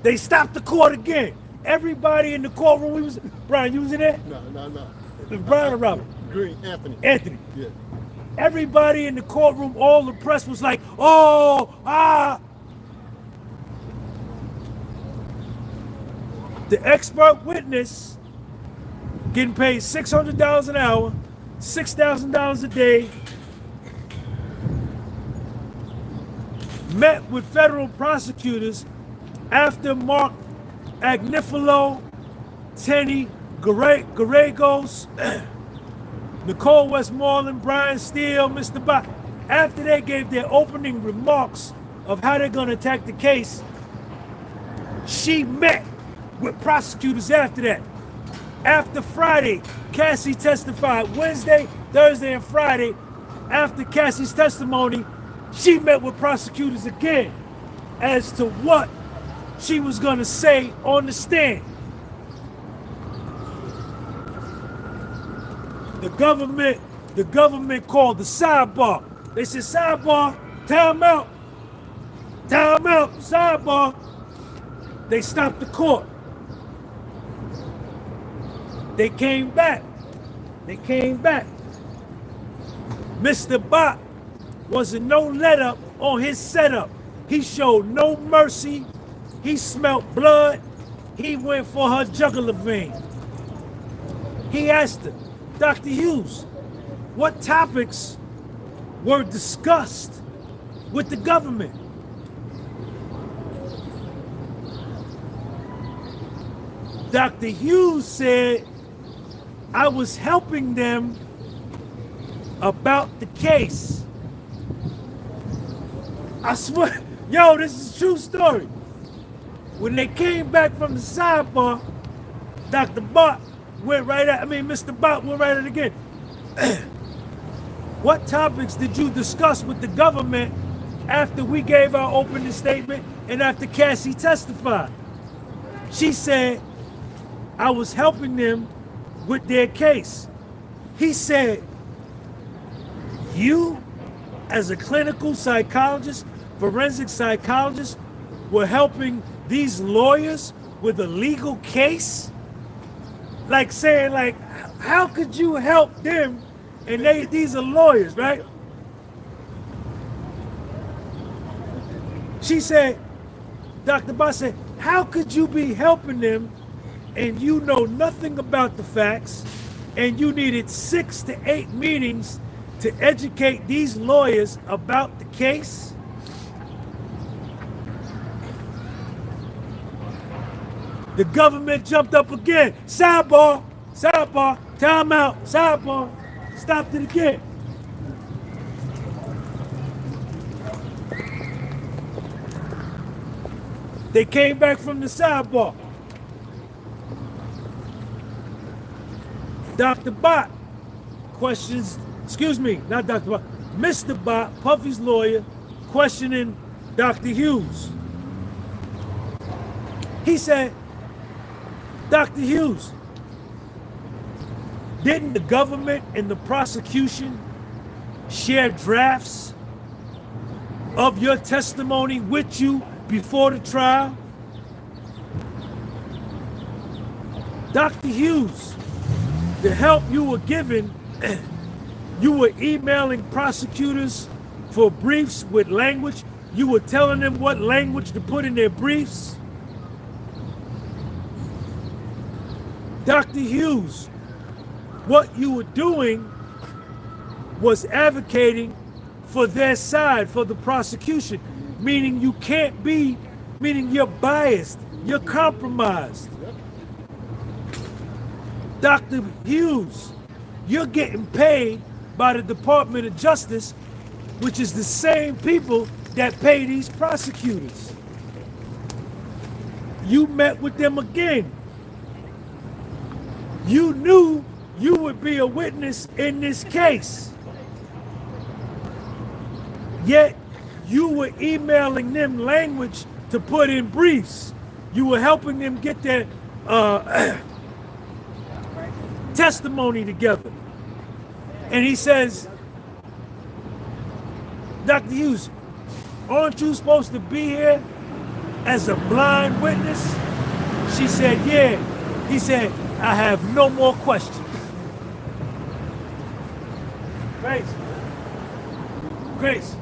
They stopped the court again. Everybody in the courtroom, we was, Brian, you was in there? No. It was Brian or Robert? Green, Anthony. Anthony. Yeah. Everybody in the courtroom, all the press was like, oh, ah. The expert witness getting paid $600 an hour, $6,000 a day, met with federal prosecutors after Mark Agnifilo, Tenny Garagos, Nicole Westmoreland, Brian Steele, Mr. Bott, after they gave their opening remarks of how they're going to attack the case, she met with prosecutors after that. After Friday, Cassie testified. Wednesday, Thursday, and Friday, after Cassie's testimony, she met with prosecutors again as to what she was going to say on the stand. The government called the sidebar. They said, sidebar, time out, sidebar. They stopped the court. They came back. Mr. Bott was a no let up on his setup. He showed no mercy. He smelt blood. He went for her jugular vein. He asked her, Dr. Hughes, what topics were discussed with the government? Dr. Hughes said, I was helping them about the case. I swear, yo, this is a true story. When they came back from the sidebar, Dr. Bott went right at, Mr. Bott went right at it again. What topics did you discuss with the government after we gave our opening statement and after Cassie testified? She said, I was helping them with their case. He said, you, as a clinical psychologist, forensic psychologist, were helping these lawyers with a legal case? Like saying, like, how could you help them? And these are lawyers, right? She said, Dr. Bott said, How could you be helping them and you know nothing about the facts and you needed 6 to 8 meetings to educate these lawyers about the case? The government jumped up again. Sidebar, sidebar, time out, sidebar. Stopped it again. They came back from the sidebar. Dr. Bott questions, excuse me, not Dr. Bott, Mr. Bott, Puffy's lawyer, questioning Dr. Hughes. He said, Dr. Hughes, didn't the government and the prosecution share drafts of your testimony with you before the trial? Dr. Hughes, the help you were given, you were emailing prosecutors for briefs with language. You were telling them what language to put in their briefs. Dr. Hughes, what you were doing was advocating for their side, for the prosecution, meaning you can't be, meaning you're biased, you're compromised. Dr. Hughes, you're getting paid by the Department of Justice, which is the same people that pay these prosecutors. You met with them again. You knew you would be a witness in this case. Yet you were emailing them language to put in briefs. You were helping them get their testimony together. And he says, Dr. Hughes, aren't you supposed to be here as a blind witness? She said, yeah. He said, I have no more questions. Grace. Grace.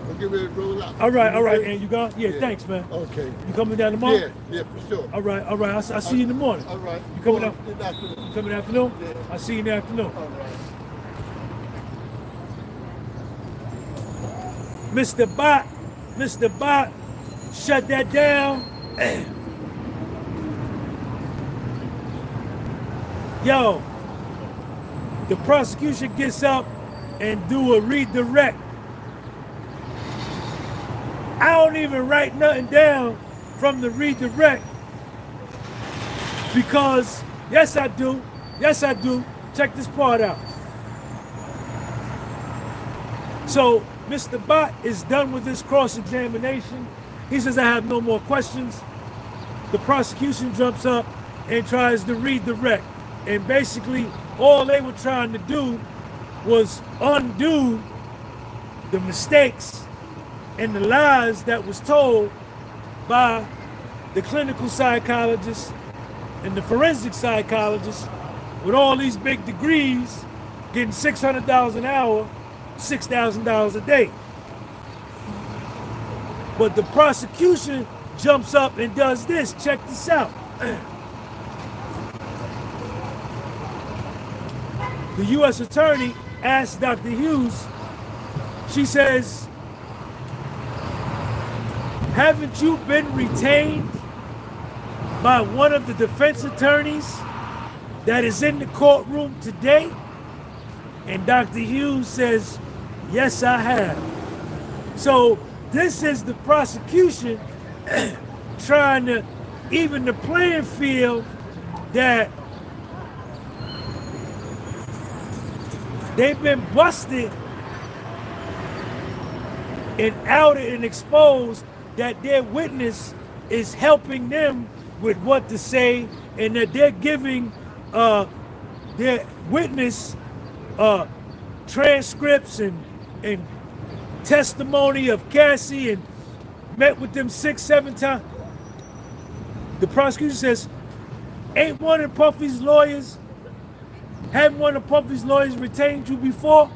I'll get ready to roll out. All right. And you gone? Yeah, thanks, man. Okay. You coming down tomorrow? Yeah, for sure. All right. I'll see you in the morning. All right. You coming out? In the afternoon. You coming in the afternoon? Yeah. I'll see you in the afternoon. All right. Mr. Bott, shut that down. Yo, the prosecution gets up and do a redirect. I don't even write nothing down from the redirect because, yes I do, check this part out. So, Mr. Bott is done with his cross-examination. He says, I have no more questions. The prosecution jumps up and tries to redirect. And basically, all they were trying to do was undo the mistakes and the lies that was told by the clinical psychologist and the forensic psychologist with all these big degrees, getting $600 an hour, $6,000 a day. But the prosecution jumps up and does this. Check this out. The U.S. attorney asked Dr. Hughes, she says, haven't you been retained by one of the defense attorneys that is in the courtroom today? And Dr. Hughes says, yes, I have. So this is the prosecution trying to even the playing field that they've been busted and outed and exposed that their witness is helping them with what to say and that they're giving their witness transcripts and testimony of Cassie and met with them 6-7 times. The prosecution says, ain't one of Puffy's lawyers, hadn't one of Puffy's lawyers retained you before?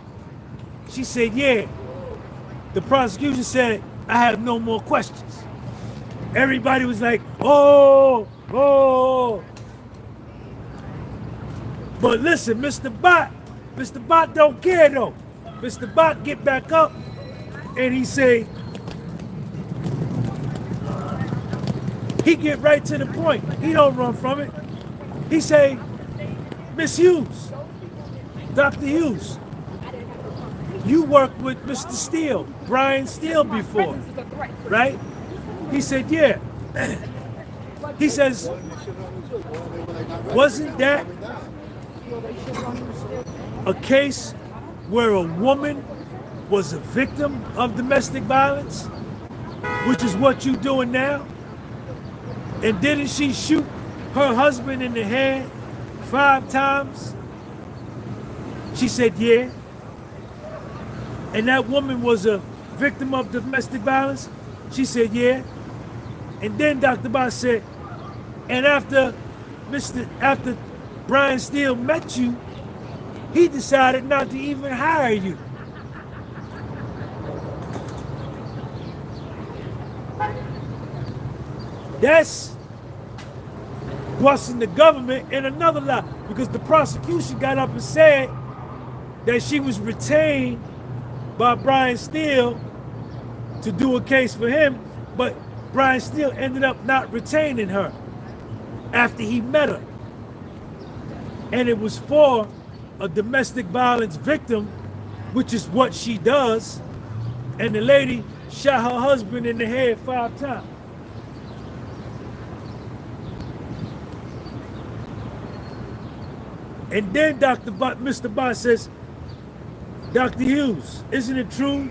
She said, yeah. The prosecution said, I have no more questions. Everybody was like, oh, oh. But listen, Mr. Bot don't care though. Mr. Bot get back up and he say, he get right to the point. He don't run from it. He say, Miss Hughes, Dr. Hughes, you worked with Mr. Steele, Brian Steele before, right? He said, yeah. He says, wasn't that a case where a woman was a victim of domestic violence, which is what you doing now? And didn't she shoot her husband in the head 5 times? She said, yeah. And that woman was a victim of domestic violence? She said, yeah. And then Dr. Bot said, and after Brian Steele met you, he decided not to even hire you. That's busting the government in another lie, because the prosecution got up and said that she was retained by Brian Steele to do a case for him, but Brian Steele ended up not retaining her after he met her. And it was for a domestic violence victim, which is what she does, and the lady shot her husband in the head 5 times. And then Mr. Bot says, Dr. Hughes, isn't it true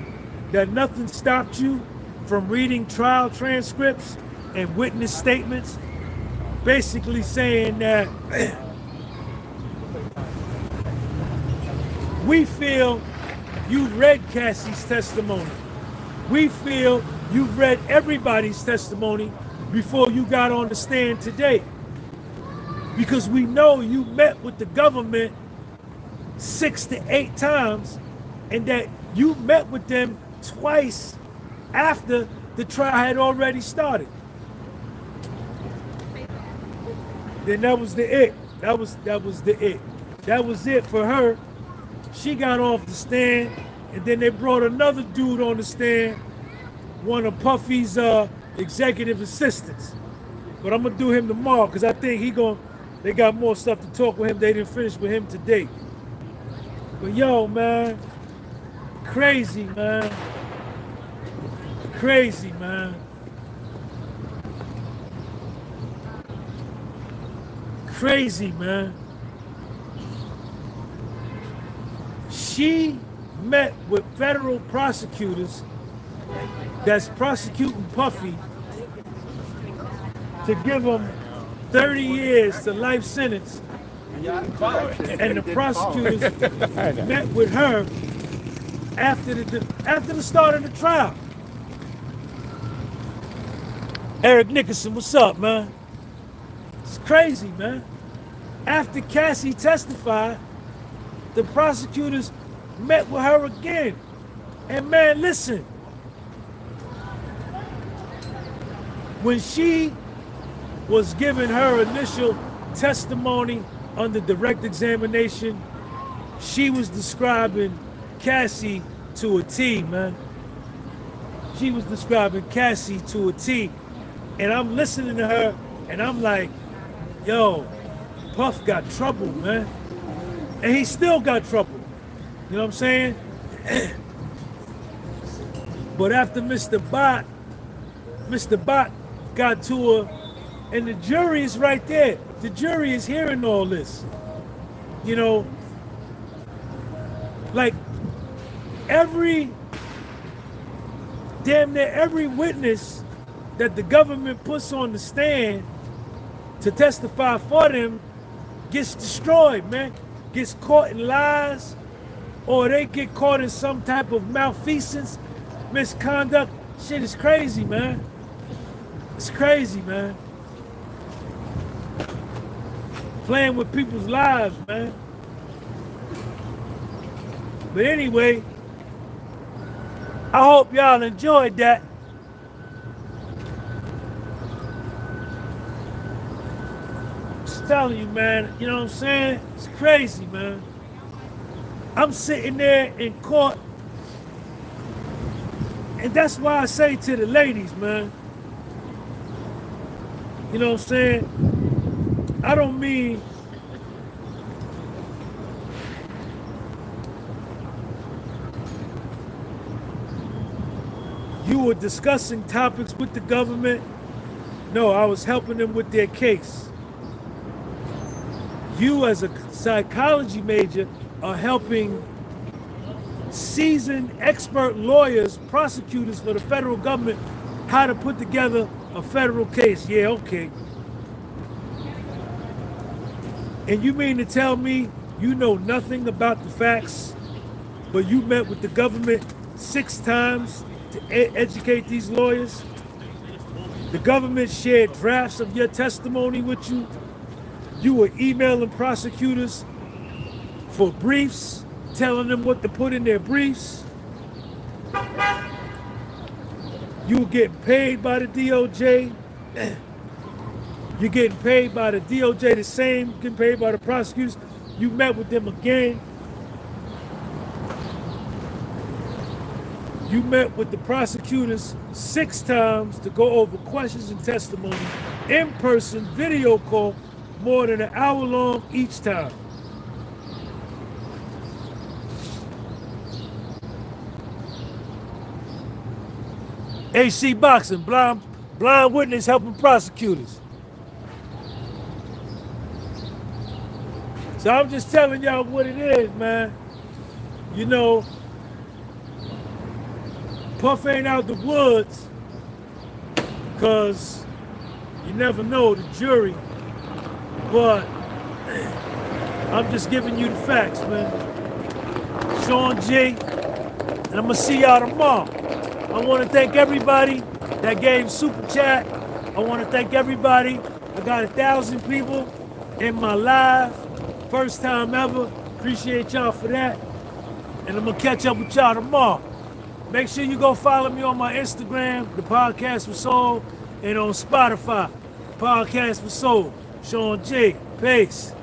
that nothing stopped you from reading trial transcripts and witness statements, basically saying that we feel you've read Cassie's testimony. We feel you've read everybody's testimony before you got on the stand today. Because we know you met with the government 6 to 8 times, and that you met with them twice after the trial had already started. Then that was the it. That was the it. That was it for her. She got off the stand, and then they brought another dude on the stand, one of Puffy's executive assistants. But I'm gonna do him tomorrow because I think they got more stuff to talk with him. They didn't finish with him today. But yo, man, crazy, man. Crazy, man. Crazy, man. She met with federal prosecutors that's prosecuting Puffy to give him 30 years to life sentence. And the prosecutors met with her after the start of the trial. Eric Nickerson, what's up, man? It's crazy, man. After Cassie testified, the prosecutors met with her again. And man, listen. When she was giving her initial testimony under direct examination, she was describing Cassie to a T, man. She was describing Cassie to a T. And I'm listening to her, and I'm like, yo, Puff got trouble, man. And he still got trouble. You know what I'm saying? But after Mr. Bot got to her, and the jury is right there. The jury is hearing all this. You know, like damn near every witness that the government puts on the stand to testify for them gets destroyed, man. Gets caught in lies, or they get caught in some type of malfeasance, misconduct. Shit is crazy, man. It's crazy, man. Playing with people's lives, man. But anyway, I hope y'all enjoyed that. just telling you, man. You know what I'm saying? It's crazy, man. I'm sitting there in court, and that's why I say to the ladies, man. You know what I'm saying? I don't mean you were discussing topics with the government. No, I was helping them with their case. You, as a psychology major, are helping seasoned expert lawyers, prosecutors for the federal government, how to put together a federal case. Yeah, okay. And you mean to tell me you know nothing about the facts, but you met with the government 6 times to educate these lawyers? The government shared drafts of your testimony with you. You were emailing prosecutors for briefs, telling them what to put in their briefs. You were getting paid by the DOJ. You're getting paid by the DOJ the same, getting paid by the prosecutors. You met with them again. You met with the prosecutors 6 times to go over questions and testimony, in person, video call, more than an hour long each time. AC Boxing, blind witness helping prosecutors. So I'm just telling y'all what it is, man. You know, Puff ain't out the woods, because you never know the jury, but I'm just giving you the facts, man. Sean G, and I'm gonna see y'all tomorrow. I want to thank everybody that gave super chat. I want to thank everybody. I got 1,000 people in my live, first time ever. Appreciate y'all for that. And I'm gonna catch up with y'all tomorrow. Make sure you go follow me on my Instagram, The Podcast with Soul, and on Spotify, Podcast with Soul. Sean G. Peace.